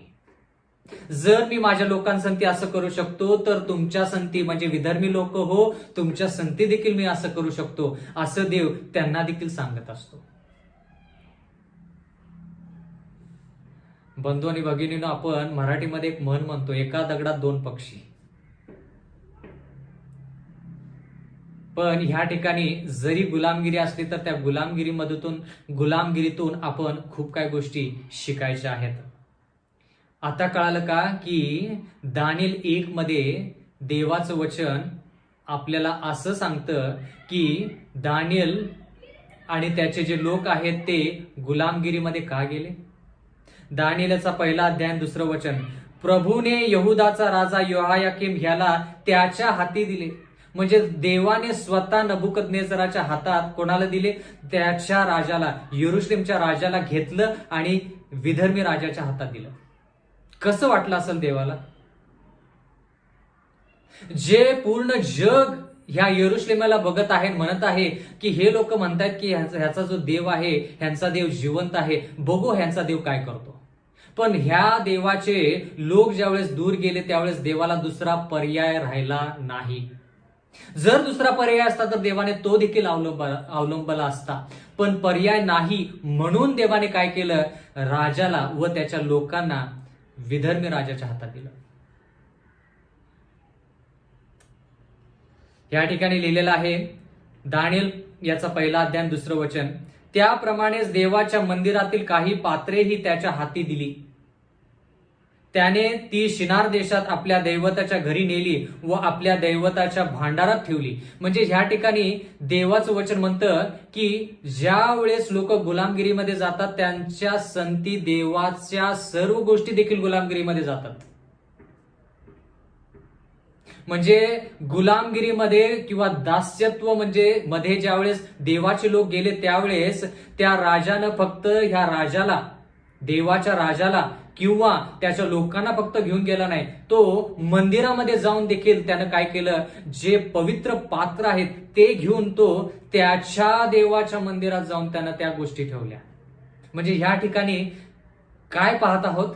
जर मी माझ्या लोकांसंती असं करू शकतो तर तुमच्या संती म्हणजे विधर्मी लोक हो, तुमच्या संती देखील मी असं करू शकतो, असं देव त्यांना देखील सांगत असतो. बंधू आणि भगिनींनो, आपण मराठीमध्ये एक म्हण म्हणतो, एका दगडात दोन पक्षी. पण ह्या ठिकाणी जरी गुलामगिरी असली तर त्या गुलामगिरीतून आपण खूप काही गोष्टी शिकायच्या आहेत. आता कळालं का की दानिएल 1 मध्ये देवाचं वचन आपल्याला असं सांगतं की दानिएल आणि त्याचे जे लोक आहेत ते गुलामगिरीमध्ये का गेले. दानिएलचा 1 अध्याय 2 वचन, प्रभूने यहुदाचा राजा योआयाकीम ह्याला त्याच्या हाती दिले. म्हणजे देवाने स्वतः नबुकदनेझराच्या हातात कोणाला दिले, त्याच्या राजाला, यरुशलेमच्या राजाला घेतलं आणि विधर्मी राजाच्या हातात दिलं. कसं वाटलं असेल देवाला. जे पूर्ण जग ह्या यरुशलेमाला बघत आहे, म्हणत आहे की हे लोक म्हणतात की ह्याचा जो देव आहे, ह्यांचा देव जिवंत आहे, बघू ह्यांचा देव काय करतो. पण ह्या देवाचे लोक ज्यावेळेस दूर गेले त्यावेळेस देवाला दुसरा पर्याय राहिला नाही. जर दुसरा पर्याय असता तर देवाने तो देखील अवलंबला असता, पण पर्याय नाही म्हणून देवाने काय केलं, राजाला व त्याच्या लोकांना विधर्मी राजाच्या हातात दिलं. या ठिकाणी लिहिलेलं आहे दानिएल याचा 1 अध्याय 2 वचन, त्याप्रमाणेच देवाच्या मंदिरातील काही पात्रेही त्याच्या हाती दिली. त्याने ती शिनार देशात आपल्या दैवताच्या घरी नेली व आपल्या दैवताच्या भांडारात ठेवली. म्हणजे ह्या ठिकाणी देवाचं वचन म्हणतं की ज्या वेळेस लोक गुलामगिरीमध्ये जातात त्यांच्या संती देवाच्या सर्व गोष्टी देखील गुलामगिरीमध्ये जातात. म्हणजे गुलामगिरीमध्ये किंवा दास्यत्व म्हणजे मध्ये ज्यावेळेस देवाचे लोक गेले त्यावेळेस त्या राजानं फक्त ह्या राजाला, देवाच्या राजाला किंवा त्याच्या लोकांना फक्त घेऊन गेला नाही, तो मंदिरामध्ये जाऊन देखील त्यानं काय केलं, जे पवित्र पात्र आहेत ते घेऊन तो त्याच्या देवाच्या मंदिरात जाऊन त्यानं त्या गोष्टी ठेवल्या. म्हणजे ह्या ठिकाणी काय पाहत आहोत,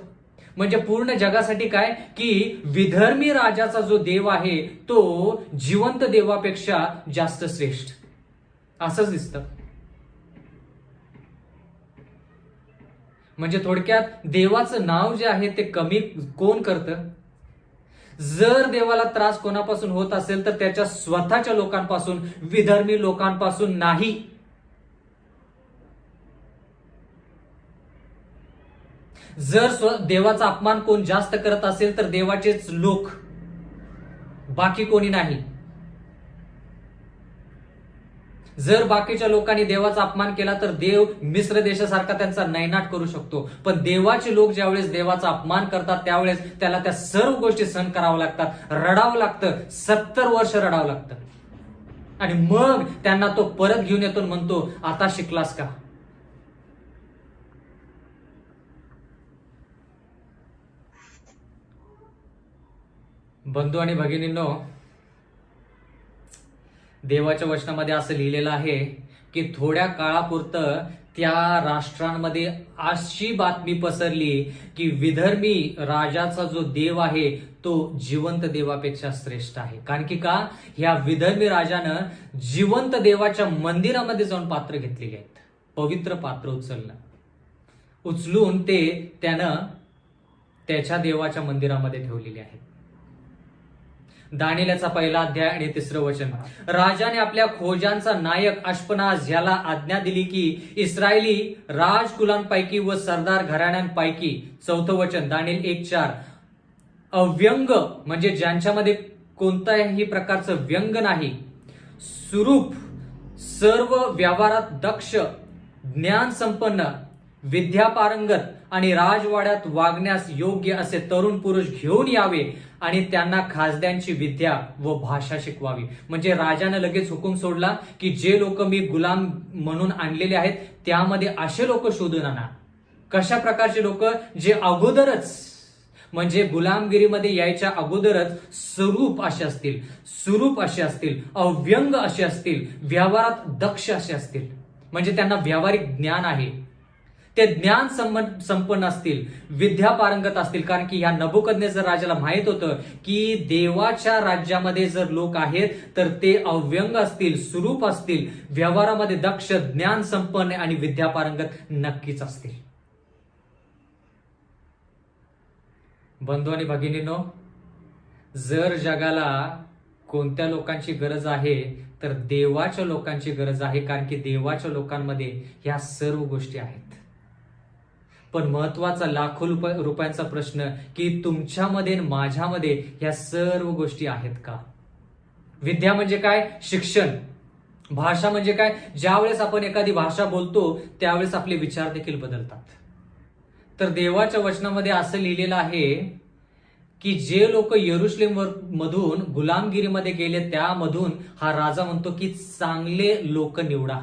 म्हणजे पूर्ण जगासाठी काय की विधर्मी राजाचा जो देव आहे तो जिवंत देवापेक्षा जास्त श्रेष्ठ, असंच दिसतं. म्हणजे थोडक्यात देवाचं नाव जे आहे ते कमी कोण करतं. जर देवाला त्रास कोणापासून होत असेल तर त्याच्या स्वतःच्या लोकांपासून, विधर्मी लोकांपासून नाही. जर देवाचा अपमान कोण जास्त करत असेल तर देवाचेच लोक, बाकी कोणी नाही. जर बाकीच्या लोकांनी देवाचा अपमान केला तर देव मिस्र देशासारखा त्यांचा नैनाट करू शकतो. पण देवाचे लोक ज्यावेळेस देवाचा अपमान करतात त्यावेळेस त्याला त्या सर्व गोष्टी सहन कराव्या लागतात, रडावं लागतं, 70 वर्ष रडावं लागतं. आणि मग त्यांना तो परत घेऊन येतो आणि म्हणतो, आता शिकलास का. बंधू आणि भगिनींनो, देवाच्या वचनामध्ये असं लिहिलेलं आहे की थोड्या काळापुरतं त्या राष्ट्रांमध्ये अशी बातमी पसरली की विधर्मी राजाचा जो देव आहे तो जिवंत देवापेक्षा श्रेष्ठ आहे. कारण की का, ह्या विधर्मी राजानं जिवंत देवाच्या मंदिरामध्ये जाऊन पात्र घेतलेली आहेत, पवित्र पात्र उचलून ते त्यानं त्याच्या देवाच्या मंदिरामध्ये ठेवलेले आहेत. दानिएलचा 1 अध्याय आणि 3 वचन, राजाने आपल्या खोजांचा नायक अश्पनाज याला आज्ञा दिली की इस्रायली राजकुलांपैकी व सरदार घराण्यांपैकी, 4 वचन दानिएल 1:4, अव्यंग म्हणजे ज्यांच्यामध्ये कोणत्याही प्रकारचं व्यंग नाही. सुरूप, सर्व व्यवहारात दक्ष, ज्ञान संपन्न, विद्या पारंगत आणि राजवाड्यात वागण्यास योग्य असे तरुण पुरुष घेऊन यावे आणि त्यांना खासद्यांची विद्या व भाषा शिकवावी. म्हणजे राजाने लगेच हुकूम सोडला की जे लोक मी गुलाम म्हणून आणलेले आहेत त्यामध्ये असे लोक शोधून आणा. कशा प्रकारचे लोक? जे अगोदरच म्हणजे गुलामगिरीमध्ये यायच्या अगोदरच सुरूप असे असतील, अव्यंग असे असतील, व्यवहारात दक्ष असे असतील, म्हणजे त्यांना व्यावहारिक ज्ञान आहे, ते ज्ञान संपन्न असतील, विद्या पारंगत असतील. कारण की ह्या नबुकदनेस्सर राजाला माहित होतं की देवाच्या राज्यामध्ये जर लोक आहेत तर ते अव्यंग असतील, सुरूप असतील, व्यवहारामध्ये दक्ष, ज्ञान संपन्न आणि विद्या पारंगत नक्कीच असतील. बंधू आणि भगिनींनो, जर जगाला कोणत्या लोकांची गरज आहे तर देवाच्या लोकांची गरज आहे. कारण की देवाच्या लोकांमध्ये ह्या सर्व गोष्टी आहेत. पण महत्वाचा लाखो रुपयांचा प्रश्न की तुमच्यामध्ये माझ्यामध्ये ह्या सर्व गोष्टी आहेत का? विद्या म्हणजे काय? शिक्षण. भाषा म्हणजे काय? ज्यावेळेस आपण एखादी भाषा बोलतो त्यावेळेस आपले विचार देखील बदलतात. तर देवाच्या वचनामध्ये असं लिहिलेलं आहे की जे लोक यरुशलेम मधून गुलामगिरीमध्ये गेले त्यामधून हा राजा म्हणतो की चांगले लोक निवडा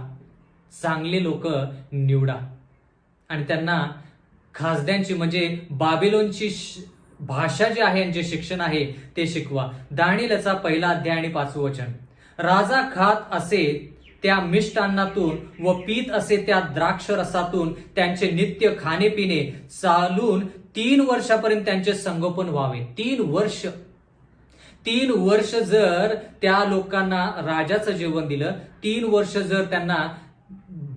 आणि त्यांना खासद्यांची म्हणजे बाबिलोनची भाषा जी आहे आणि जे शिक्षण आहे ते शिकवा. दानिएलचा 1 अध्याय आणि 5 वचन. राजा खात असे त्या मिष्टान्नातून व पीत असे त्या द्राक्ष रसातून त्यांचे नित्य खाणेपिणे चालून 3 वर्षापर्यंत त्यांचे संगोपन व्हावे. 3 वर्ष जर त्या लोकांना राजाचं जेवण दिलं, 3 वर्ष जर त्यांना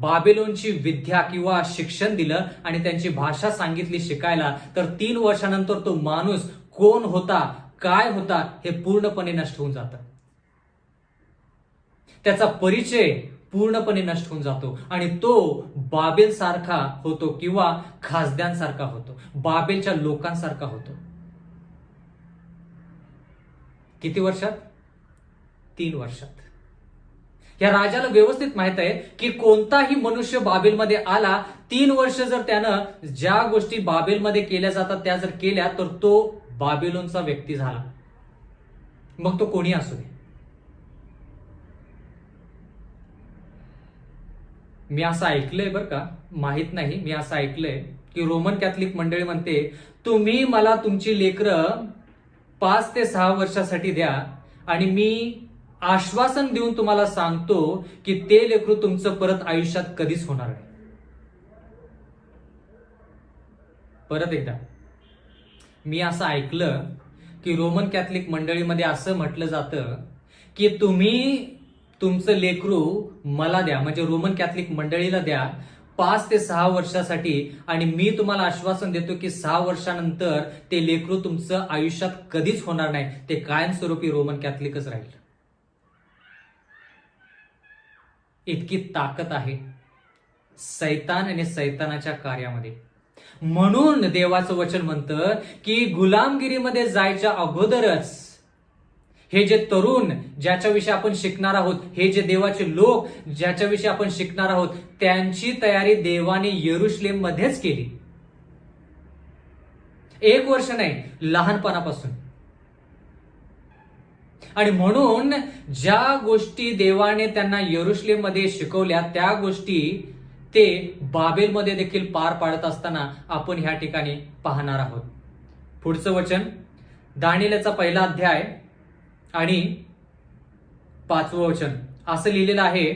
बाबिलोनची विद्या किंवा शिक्षण दिलं आणि त्यांची भाषा सांगितली शिकायला, तर 3 वर्षानंतर तो माणूस कोण होता, काय होता हे पूर्णपणे नष्ट होऊन जातं. त्याचा परिचय पूर्णपणे नष्ट होऊन जातो आणि तो बाबेल सारखा होतो किंवा खासद्यांसारखा होतो, बाबेलच्या लोकांसारखा होतो. किती वर्षात? 3 वर्षात. या राजाला व्यवस्थित माहित आहे की कोणताही मनुष्य बाबेलमध्ये आला, 3 वर्ष जर त्यानं ज्या गोष्टी बाबेलमध्ये केल्या जातात त्या जर केल्या तर तो बाबेलोनचा व्यक्ती झाला, मग तो कोणी असू दे. मी असं ऐकलंय बरं का, माहित नाही, मी असं ऐकलंय की रोमन कॅथलिक मंडळी म्हणते तुम्ही मला तुमची लेकरं 5 ते 6 वर्षासाठी द्या आणि मी आश्वासन देऊन तुम्हाला सांगतो की ते लेकरू तुमचं परत आयुष्यात कधीच होणार नाही. परत एकदा, मी असं ऐकलं की रोमन कॅथलिक मंडळीमध्ये असं म्हटलं जातं की तुम्ही तुमचं लेकरू मला द्या, म्हणजे रोमन कॅथलिक मंडळीला द्या 5 ते 6 वर्षासाठी आणि मी तुम्हाला आश्वासन देतो की 6 वर्षानंतर ते लेकरू तुमचं आयुष्यात कधीच होणार नाही, ते कायमस्वरूपी रोमन कॅथलिकच राहील. इतकी ताकद आहे सैतान आणि सैतानाच्या कार्यामध्ये. म्हणून देवाचं वचन म्हणतं की गुलामगिरीमध्ये जायच्या अगोदरच हे जे तरुण ज्याच्याविषयी आपण शिकणार आहोत, हे जे देवाचे लोक ज्याच्याविषयी आपण शिकणार आहोत, त्यांची तयारी देवाने यरुशलेम मध्येच केली. 1 वर्ष नाही, लहानपणापासून. आणि म्हणून ज्या गोष्टी देवाने त्यांना यरुशलेम मध्ये शिकवल्या त्या गोष्टी ते बाबेलमध्ये देखील पार पाडत असताना आपण ह्या ठिकाणी पाहणार आहोत. पुढचं वचन दानिएलचा 1 अध्याय आणि 5 वचन असं लिहिलेलं आहे,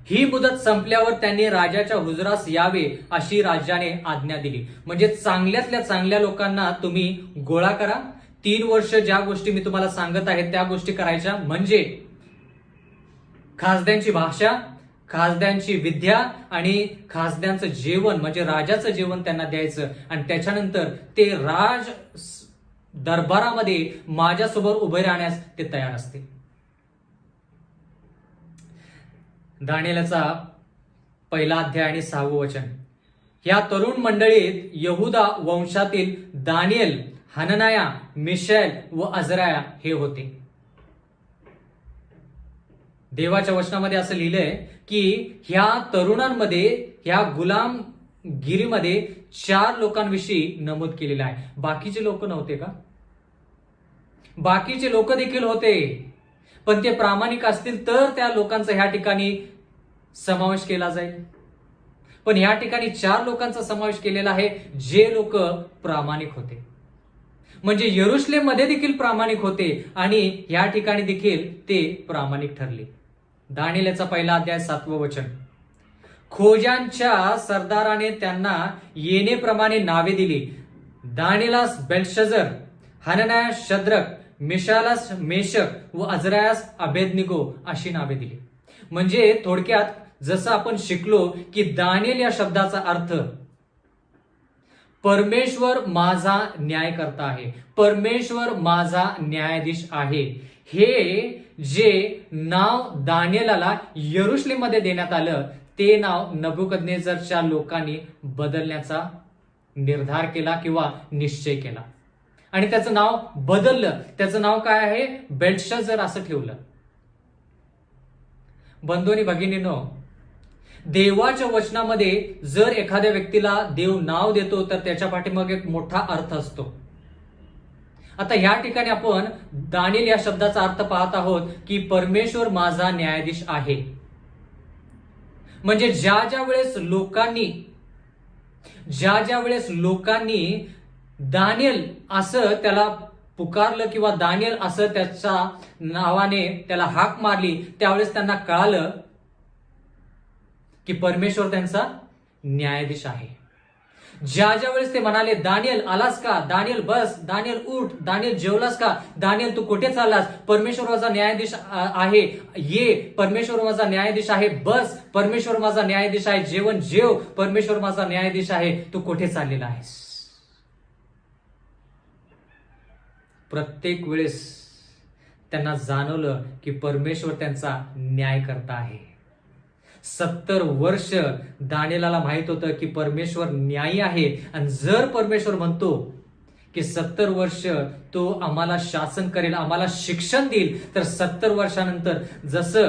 ही मुदत संपल्यावर त्यांनी राजाच्या हुजरास यावे अशी राजाने आज्ञा दिली. म्हणजे चांगल्यातल्या चांगल्या लोकांना तुम्ही गोळा करा. 3 वर्ष ज्या गोष्टी मी तुम्हाला सांगत आहे त्या गोष्टी करायच्या, म्हणजे खासद्यांची भाषा, खासद्यांची विद्या आणि खासद्यांचं जेवण म्हणजे राजाचं जेवण त्यांना द्यायचं आणि त्याच्यानंतर ते राज दरबारामध्ये माझ्यासोबत उभे राहण्यास ते तयार असतील. दानिएलचा 1 अध्याय आणि 6 वचन. या तरुण मंडळीत यहुदा वंशातील दानिएल हननाया, मिशेल व अजराया हे होते. देवाच्या वचनामध्ये असं लिहिलंय की ह्या तरुणांमध्ये, ह्या गुलामगिरीमध्ये 4 लोकांविषयी नमूद केलेलं आहे. बाकीचे लोक नव्हते का? बाकीचे लोक देखील होते, पण ते प्रामाणिक असतील तर त्या लोकांचा ह्या ठिकाणी समावेश केला जाईल. पण ह्या ठिकाणी 4 लोकांचा समावेश केलेला आहे जे लोक प्रामाणिक होते. म्हणजे यरुशलेम मध्ये देखील प्रामाणिक होते आणि ह्या ठिकाणी देखील ते प्रामाणिक ठरले. दानिएलचा पहिला अध्याय 7वं वचन. खोजांच्या सरदाराने त्यांना येणेप्रमाणे नावे दिली. दानिएलास बेल्शझर, हननायास शद्रक, मिशालास मेशक व अजरायास अबेदनिगो अशी नावे दिली. म्हणजे थोडक्यात जसं आपण शिकलो की दानिएल या शब्दाचा अर्थ परमेश्वर माझा न्यायकर्ता आहे, परमेश्वर माझा न्यायाधीश आहे, हे जे नाव दानिएलाला यरुशलेममध्ये देण्यात आलं ते नाव नबुकदनेझरच्या लोकांनी बदलण्याचा निर्धार केला किंवा निश्चय केला आणि त्याचं नाव बदललं. त्याचं नाव काय आहे? बेल्शझर असं ठेवलं. बंधू आणि भगिनींनो, देवाच्या वचनामध्ये जर एखाद्या व्यक्तीला देव नाव देतो तर त्याच्या पाठीमागे एक मोठा अर्थ असतो. आता ह्या ठिकाणी आपण दानिएल या शब्दाचा अर्थ पाहत आहोत की परमेश्वर माझा न्यायाधीश आहे. म्हणजे ज्या ज्या वेळेस लोकांनी दानिएल असं त्याला पुकारलं किंवा दानिएल असं त्याच्या नावाने त्याला हाक मारली, त्यावेळेस त्यांना कळालं की परमेश्वर त्यांचा न्यायाधीश आहे. ज्या ज्या वेळेस ते म्हणाले, दानिएल आलास का? दानिएल बस, दानिएल उठ, दानिएल जेवलास का? दानिएल तू कुठे चाललास? परमेश्वर माझा न्यायाधीश आहे, ये. परमेश्वर माझा न्यायाधीश आहे, बस. परमेश्वर माझा न्यायाधीश आहे, जेवण जेव. परमेश्वर माझा न्यायाधीश आहे, तू कुठे चाललेला आहेस? प्रत्येक वेळेस त्यांना जाणवलं की परमेश्वर त्यांचा न्याय करता आहे. 70 वर्ष दानिएलाला माहित होतं की परमेश्वर न्यायी आहे आणि जर परमेश्वर म्हणतो की 70 वर्ष तो आम्हाला शासन करेल, आम्हाला शिक्षण देईल, तर 70 वर्षानंतर जसं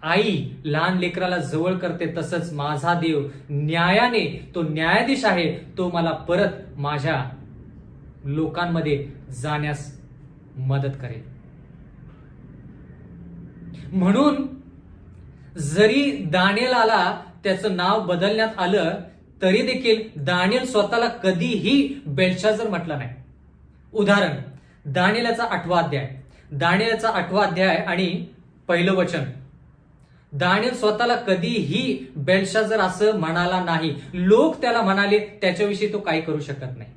आई लहान लेकराला जवळ करते तसंच माझा देव न्यायाने, तो न्यायाधीश आहे, तो मला परत माझ्या लोकांमध्ये जाण्यास मदत करेल. म्हणून जरी दानिएलाला त्याचं नाव बदलण्यात आलं तरी देखील दानिएल स्वतःला कधीही बेल्शाझर म्हटलं नाही. उदाहरण, दानिएलचा 8वा अध्याय आणि 1 वचन. दानिएल स्वतःला कधीही बेल्शाझर असं म्हणाला नाही. लोक त्याला म्हणाले, त्याच्याविषयी तो काही करू शकत नाही.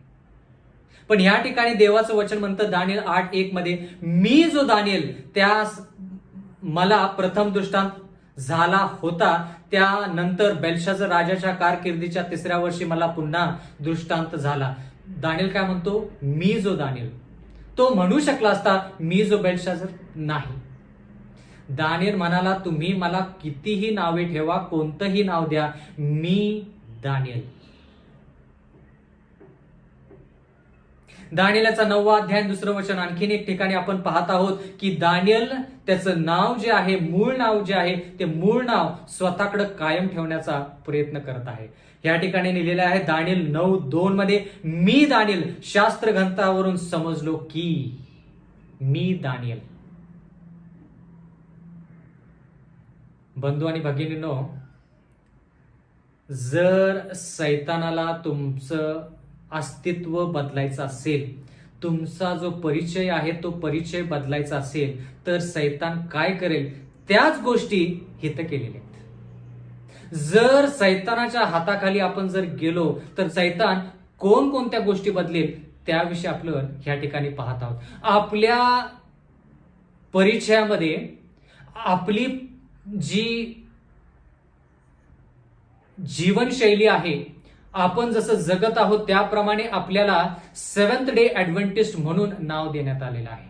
पण या ठिकाणी देवाचं वचन म्हणतं दानिएल 8:1 मध्ये, मी जो दानिएल त्यास मला प्रथम दृष्टांत झाला होता, त्यानंतर बेल्शाझर राजाच्या कारकिर्दीच्या 3ऱ्या वर्षी मला पुन्हा दृष्टांत झाला. दानिएल काय म्हणतो? मी जो दानिएल. तो म्हणू शकला असता मी जो बेल्शाझर नाही. दानिएल म्हणाला, तुम्ही मला कितीही नावे ठेवा, कोणतंही नाव द्या, मी दानिएल. दानिएलचा 9वा अध्याय 2रं वचन. आणखीन एक ठिकाणी आपण पाहत आहोत की दानिएल त्याचं नाव जे आहे, मूळ नाव जे आहे, ते मूळ नाव स्वतःकडे कायम ठेवण्याचा प्रयत्न करत आहे. या ठिकाणी लिहिलेलं आहे दानिएल 9:2 मध्ये, मी दानिएल शास्त्र ग्रंथावरून समजलो की मी दानिएल. बंधू आणि भगिनींनो, जर सैतानाला तुमचं अस्तित्व बदलायचं असेल, तुमचा जो परिचय आहे तो परिचय बदलायचा असेल, तर सैतान काय करेल त्याच गोष्टी हित केलेल्या आहेत. जर सैतानाच्या हाताखाली आपण जर गेलो तर सैतान कोणकोणत्या गोष्टी बदलेल त्याविषयी आपलं ह्या ठिकाणी पाहत आहोत. आपल्या परिचयामध्ये आपली जी जीवनशैली आहे, आपण जसं जगत आहोत त्याप्रमाणे आपल्याला 7th डे ऍडव्हेंटिस्ट म्हणून नाव देण्यात आलेलं आहे.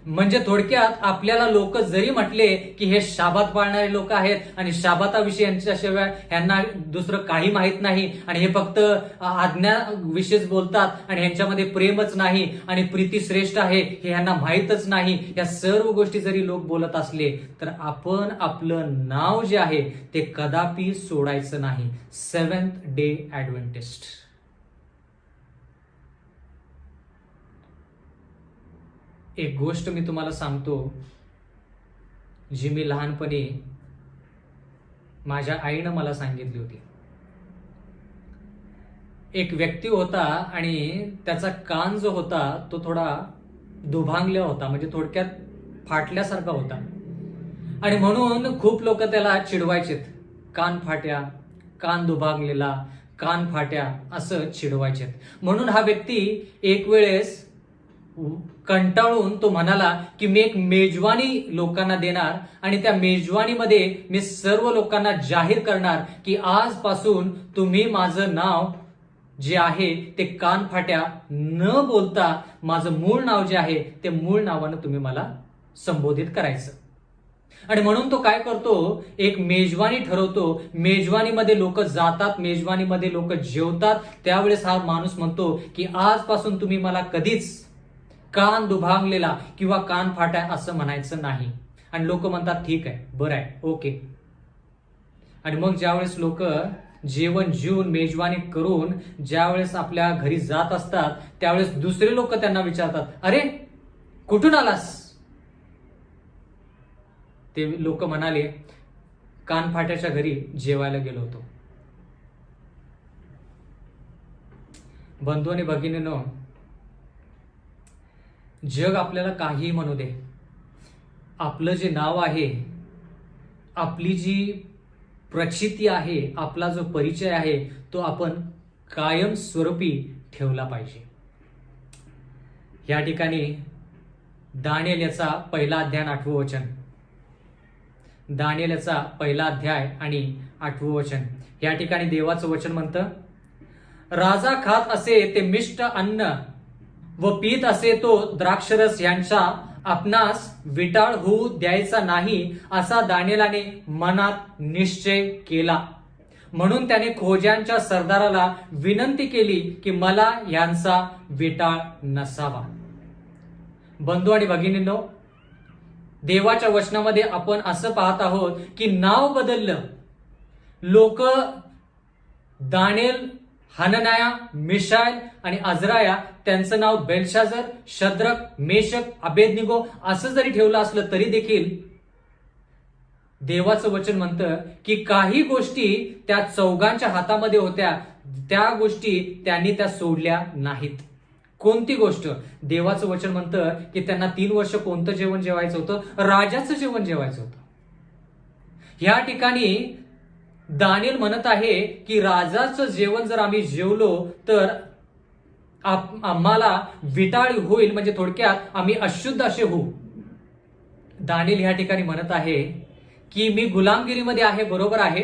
म्हणजे थोडक्यात आपल्याला लोक जरी म्हटले की हे शाबात पाळणारे लोक आहेत आणि शाबाताविषयी यांच्याशिवाय यांना दुसरं काही माहीत नाही आणि हे फक्त आज्ञाविषयीच बोलतात आणि यांच्यामध्ये प्रेमच नाही आणि प्रीती श्रेष्ठ आहे हे यांना माहीतच नाही, या सर्व गोष्टी जरी लोक बोलत असले तर आपण आपलं नाव जे आहे ते कदापि सोडायचं नाही. Seventh day Adventist. एक गोष्ट मी तुम्हाला सांगतो जी मी लहानपणी माझ्या आईनं मला सांगितली होती. एक व्यक्ती होता आणि त्याचा कान जो होता तो थोडा दुभांगला होता, म्हणजे थोडक्यात फाटल्यासारखा होता आणि म्हणून खूप लोक त्याला चिडवायचेत. कान फाट्या, कान दुभांगलेला, कान फाट्या असं चिडवायचेत. म्हणून हा व्यक्ती एक वेळेस कंटाळून तो म्हणाला की मी एक मेजवानी लोकांना देणार आणि त्या मेजवानीमध्ये मी सर्व लोकांना जाहीर करणार की आजपासून तुम्ही माझं नाव जे आहे ते कान फाट्या न बोलता माझं मूळ नाव जे आहे ते मूळ नावानं तुम्ही मला संबोधित करायचं. आणि म्हणून तो काय करतो, एक मेजवानी ठरवतो. मेजवानीमध्ये लोक जातात, मेजवानीमध्ये लोक जेवतात. त्यावेळेस हा माणूस म्हणतो की आजपासून तुम्ही मला कधीच कान दुभांगलेला किंवा कान फाट्या असं म्हणायचं नाही. आणि लोक म्हणतात ठीक आहे, बरं आहे, ओके. आणि मग ज्यावेळेस लोक जेवण जेवून मेजवानी करून ज्यावेळेस आपल्या घरी जात असतात त्यावेळेस दुसरे लोक त्यांना विचारतात, अरे कुठून आलास? ते लोक म्हणाले, कान फाट्याच्या घरी जेवायला गेलो होतो. बंधू आणि भगिनींनो, जग आपल्याला काही म्हणू दे, आपलं जे नाव आहे, आपली जी प्रचिती आहे, आपला जो परिचय आहे तो आपण कायमस्वरूपी ठेवला पाहिजे. या ठिकाणी दानिएल याचा पहिला अध्याय 8वं वचन, दानिएल याचा पहिला अध्याय आणि 8वं वचन, या ठिकाणी देवाचं वचन म्हणतं, राजा खात असे ते मिष्ट अन्न व पीत असे तो द्राक्षरस यांचा आपणास विटाळ होऊ द्यायचा नाही असा दानिएलाने मनात निश्चय केला. म्हणून त्याने खोज्यांच्या सरदाराला विनंती केली की मला यांचा विटाळ नसावा. बंधू आणि भगिनींनो, देवाच्या वचनामध्ये आपण असं पाहत आहोत की नाव बदललं. लोक दानिएल, हननाया, मिशाएल आणि अजराया त्यांचं नाव बेलशाझर, शद्रक, मेशक, अबेदनिगो असं जरी ठेवलं असलं तरी देखील देवाचं वचन म्हणतं की काही गोष्टी त्या चौघांच्या हातामध्ये होत्या, त्या गोष्टी त्यांनी त्या सोडल्या नाहीत. कोणती गोष्ट? देवाचं वचन म्हणतं की त्यांना 3 वर्ष कोणतं जेवण जेवायचं होतं? राजाचं जेवण जेवायचं होतं. ह्या ठिकाणी दानिएल म्हणत आहे की राजाचं जेवण जर आम्ही जेवलो तर आम्हाला विटाळ होईल, म्हणजे थोडक्यात आम्ही अशुद्ध असे होऊ. दानिएल ह्या ठिकाणी म्हणत आहे की मी गुलामगिरीमध्ये आहे, बरोबर आहे,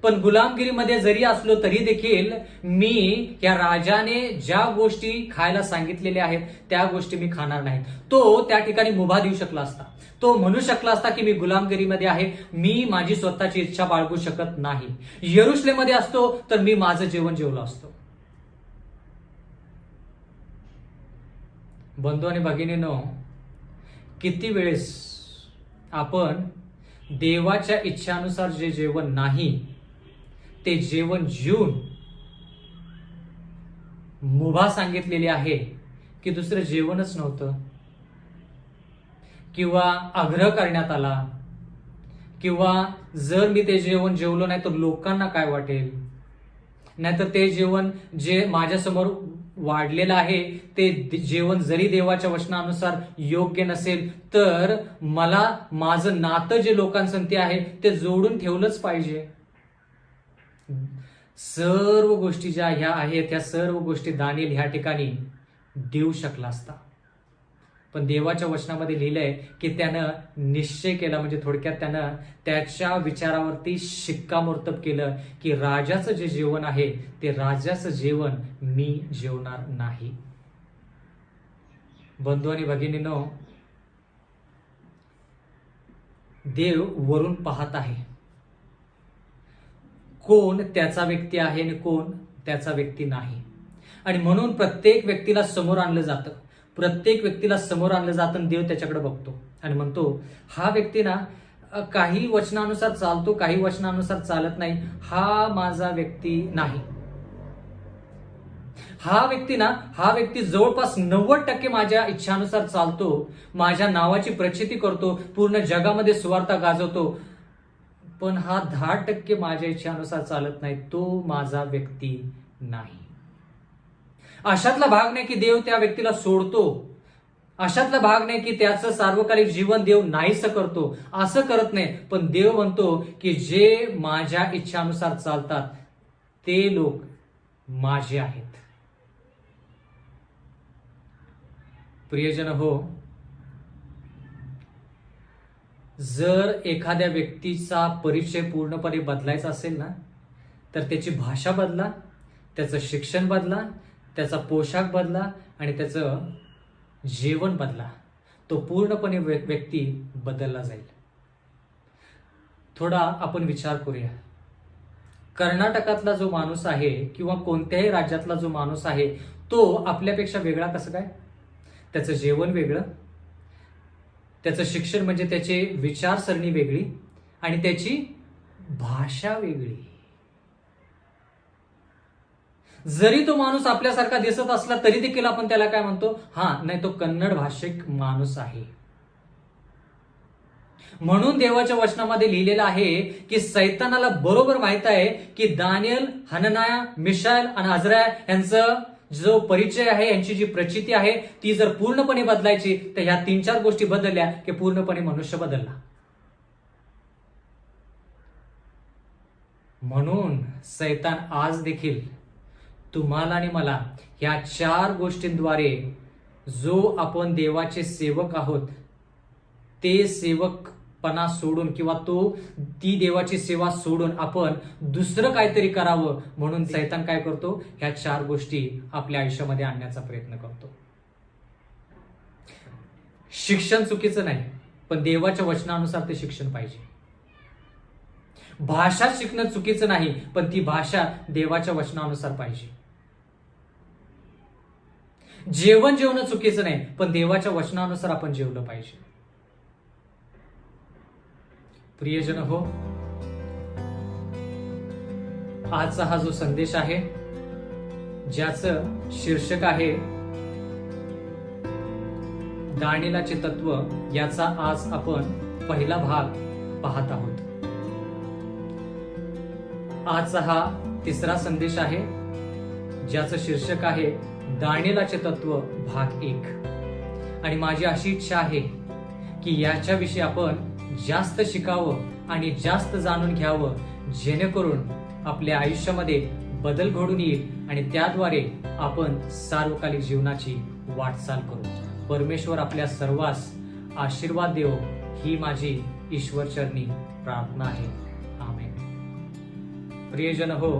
पण गुलामगिरीमध्ये जरी असलो तरी देखील मी या राजाने ज्या गोष्टी खायला सांगितलेल्या आहेत त्या गोष्टी मी खाणार नाही. तो त्या ठिकाणी मुभा देऊ शकला असता, तो म्हणू शकला असता की मी गुलामगिरीमध्ये आहे, मी माझी स्वतःची इच्छा बाळगू शकत नाही. यरुशलेममध्ये असतो तर मी माझं जेवण जेवलो असतो. बंधू आणि भगिनींनो, किती वेळेस आपण देवाच्या इच्छानुसार जे जेवण नाही ते जेवण जेवून मुभा सांगितलेली आहे की दुसरं जेवणच नव्हतं, किंवा आग्रह करण्यात आला, किंवा जर मी ते जेवण जेवलो नाही तर लोकांना काय वाटेल, नाहीतर ते जेवण जे माझ्यासमोर वाढलेलं आहे ते जेवण जरी देवाच्या वचनानुसार योग्य नसेल तर मला माझं नातं जे लोकांसंगती आहे ते जोडून ठेवलंच पाहिजे. सर्व गोष्टी ज्या ह्या आहेत त्या सर्व गोष्टी दानिएल ह्या ठिकाणी देऊ शकला असता, पण देवाच्या वचनामध्ये लिहिलंय की त्यानं निश्चय केला, म्हणजे थोडक्यात त्यानं त्याच्या विचारावरती शिक्कामोर्तब केलं की राजाचं जे जेवण आहे ते राजाचं जेवण मी जेवणार नाही. बंधू आणि भगिनींनो, देव वरून पाहत आहे. कोण त्याचा व्यक्ती आहे आणि कोण त्याचा व्यक्ती नाही. आणि म्हणून प्रत्येक व्यक्तीला समोर आणलं जातं. प्रत्येक व्यक्तीला समोर आणलं जातं आणि देव त्याच्याकडे बघतो आणि म्हणतो, हा व्यक्ती ना काही वचनानुसार चालतो, काही वचनानुसार चालत नाही, हा माझा व्यक्ती नाही. हा व्यक्ती जवळपास 90% माझ्या इच्छानुसार चालतो, माझ्या नावाची प्रचिती करतो, पूर्ण जगामध्ये सुवार्ता गाजवतो, पण हा 10% माझ्या इच्छानुसार चालत नाही, तो माझा व्यक्ती नाही. अशातला भाग नाही की देव त्या व्यक्तीला सोडतो. अशातला भाग नाही की त्याचं सार्वकालिक जीवन देव नाहीसं करतो. असं करत नाही. पण देव म्हणतो की जे माझ्या इच्छानुसार चालतात ते लोक माझे आहेत. प्रियजन हो, जर एखाद्या व्यक्तीचा परिचय पूर्णपणे बदलायचा असेल ना, तर त्याची भाषा बदला, त्याचं शिक्षण बदला, त्याचा पोशाख बदला आणि त्याचं जेवण बदला. तो पूर्णपणे व्यक्ती बदलला जाईल. थोडा आपण विचार करूया. कर्नाटकातला जो माणूस आहे किंवा कोणत्याही राज्यातला जो माणूस आहे तो आपल्यापेक्षा वेगळा कसं काय? त्याचं जेवण वेगळं, त्याचं शिक्षण म्हणजे त्याची विचारसरणी वेगळी आणि त्याची भाषा वेगळी. जरी तो माणूस आपल्यासारखा दिसत असला तरी देखील आपण त्याला काय म्हणतो? हा नाही, तो कन्नड भाषिक माणूस आहे. म्हणून देवाच्या वचनामध्ये लिहिलेलं आहे की सैतानाला बरोबर माहित आहे की दानियल, हननाया, मिशाएल आणि अजराया यांचं जो परिचय आहे, यांची जी प्रचिती आहे ती जर पूर्णपणे बदलायची तर ह्या 3-4 गोष्टी बदलल्या की पूर्णपणे मनुष्य बदलला. म्हणून सैतान आज देखील तुम्हाला आणि मला ह्या 4 गोष्टींद्वारे जो आपण देवाचे सेवक आहोत ते सेवकपणा सोडून किंवा ती देवाची सेवा सोडून आपण दुसरं काहीतरी करावं म्हणून सैतान काय करतो? ह्या 4 गोष्टी आपल्या आयुष्यामध्ये आणण्याचा प्रयत्न करतो. शिक्षण चुकीचं नाही, पण देवाच्या वचनानुसार ते शिक्षण पाहिजे. भाषा शिकणं चुकीचं नाही, पण ती भाषा देवाच्या वचनानुसार पाहिजे. जेवण जेवणं चुकीचं नाही, पण देवाच्या वचनानुसार आपण जेवलं पाहिजे. प्रियजन हो, आजचा हा जो संदेश आहे ज्याचं शीर्षक आहे दानियेलाचे तत्व, याचा आज आपण पहिला भाग पाहत आहोत. आजचा हा 3रा संदेश आहे ज्याचं शीर्षक आहे दानियेलाचे तत्व भाग 1. आणि माझी अशी इच्छा आहे की याच्याविषयी आपण जास्त शिकावं आणि जास्त जाणून घ्यावं, जेणेकरून आपल्या आयुष्यामध्ये बदल घडून येईल आणि त्याद्वारे आपण सार्वकालिक जीवनाची वाटचाल करू. परमेश्वर आपल्या सर्वांस आशीर्वाद देवो, ही माझी ईश्वरचरणी प्रार्थना आहे. आमेन. प्रियजन हो,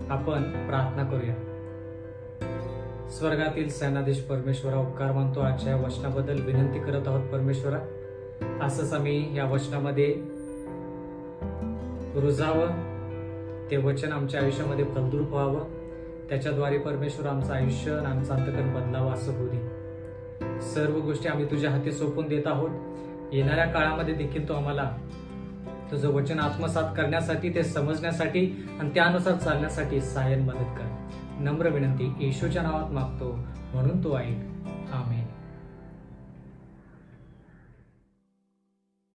आपण प्रार्थना करूया. स्वर्गातील सेनाधीश परमेश्वरा, उपकार मानतो आजच्या या वचनाबद्दल, विनंती करत आहोत परमेश्वरा, असंच आम्ही या वचनामध्ये रुजावं, ते वचन आमच्या आयुष्यामध्ये फलद्रूप व्हावं, त्याच्याद्वारे परमेश्वर आमचं आयुष्य आणि आमचं अंतःकरण बदलावं असं होऊ दे. सर्व गोष्टी आम्ही तुझ्या हाती सोपवून देत आहोत. येणाऱ्या काळामध्ये देखील तो आम्हाला तुझं वचन आत्मसात करण्यासाठी, ते समजण्यासाठी आणि त्यानुसार चालण्यासाठी सहाय्य मदत कर. नम्र विनंती येशूच्या नावात मागतो, म्हणून तो ऐक. आमेन.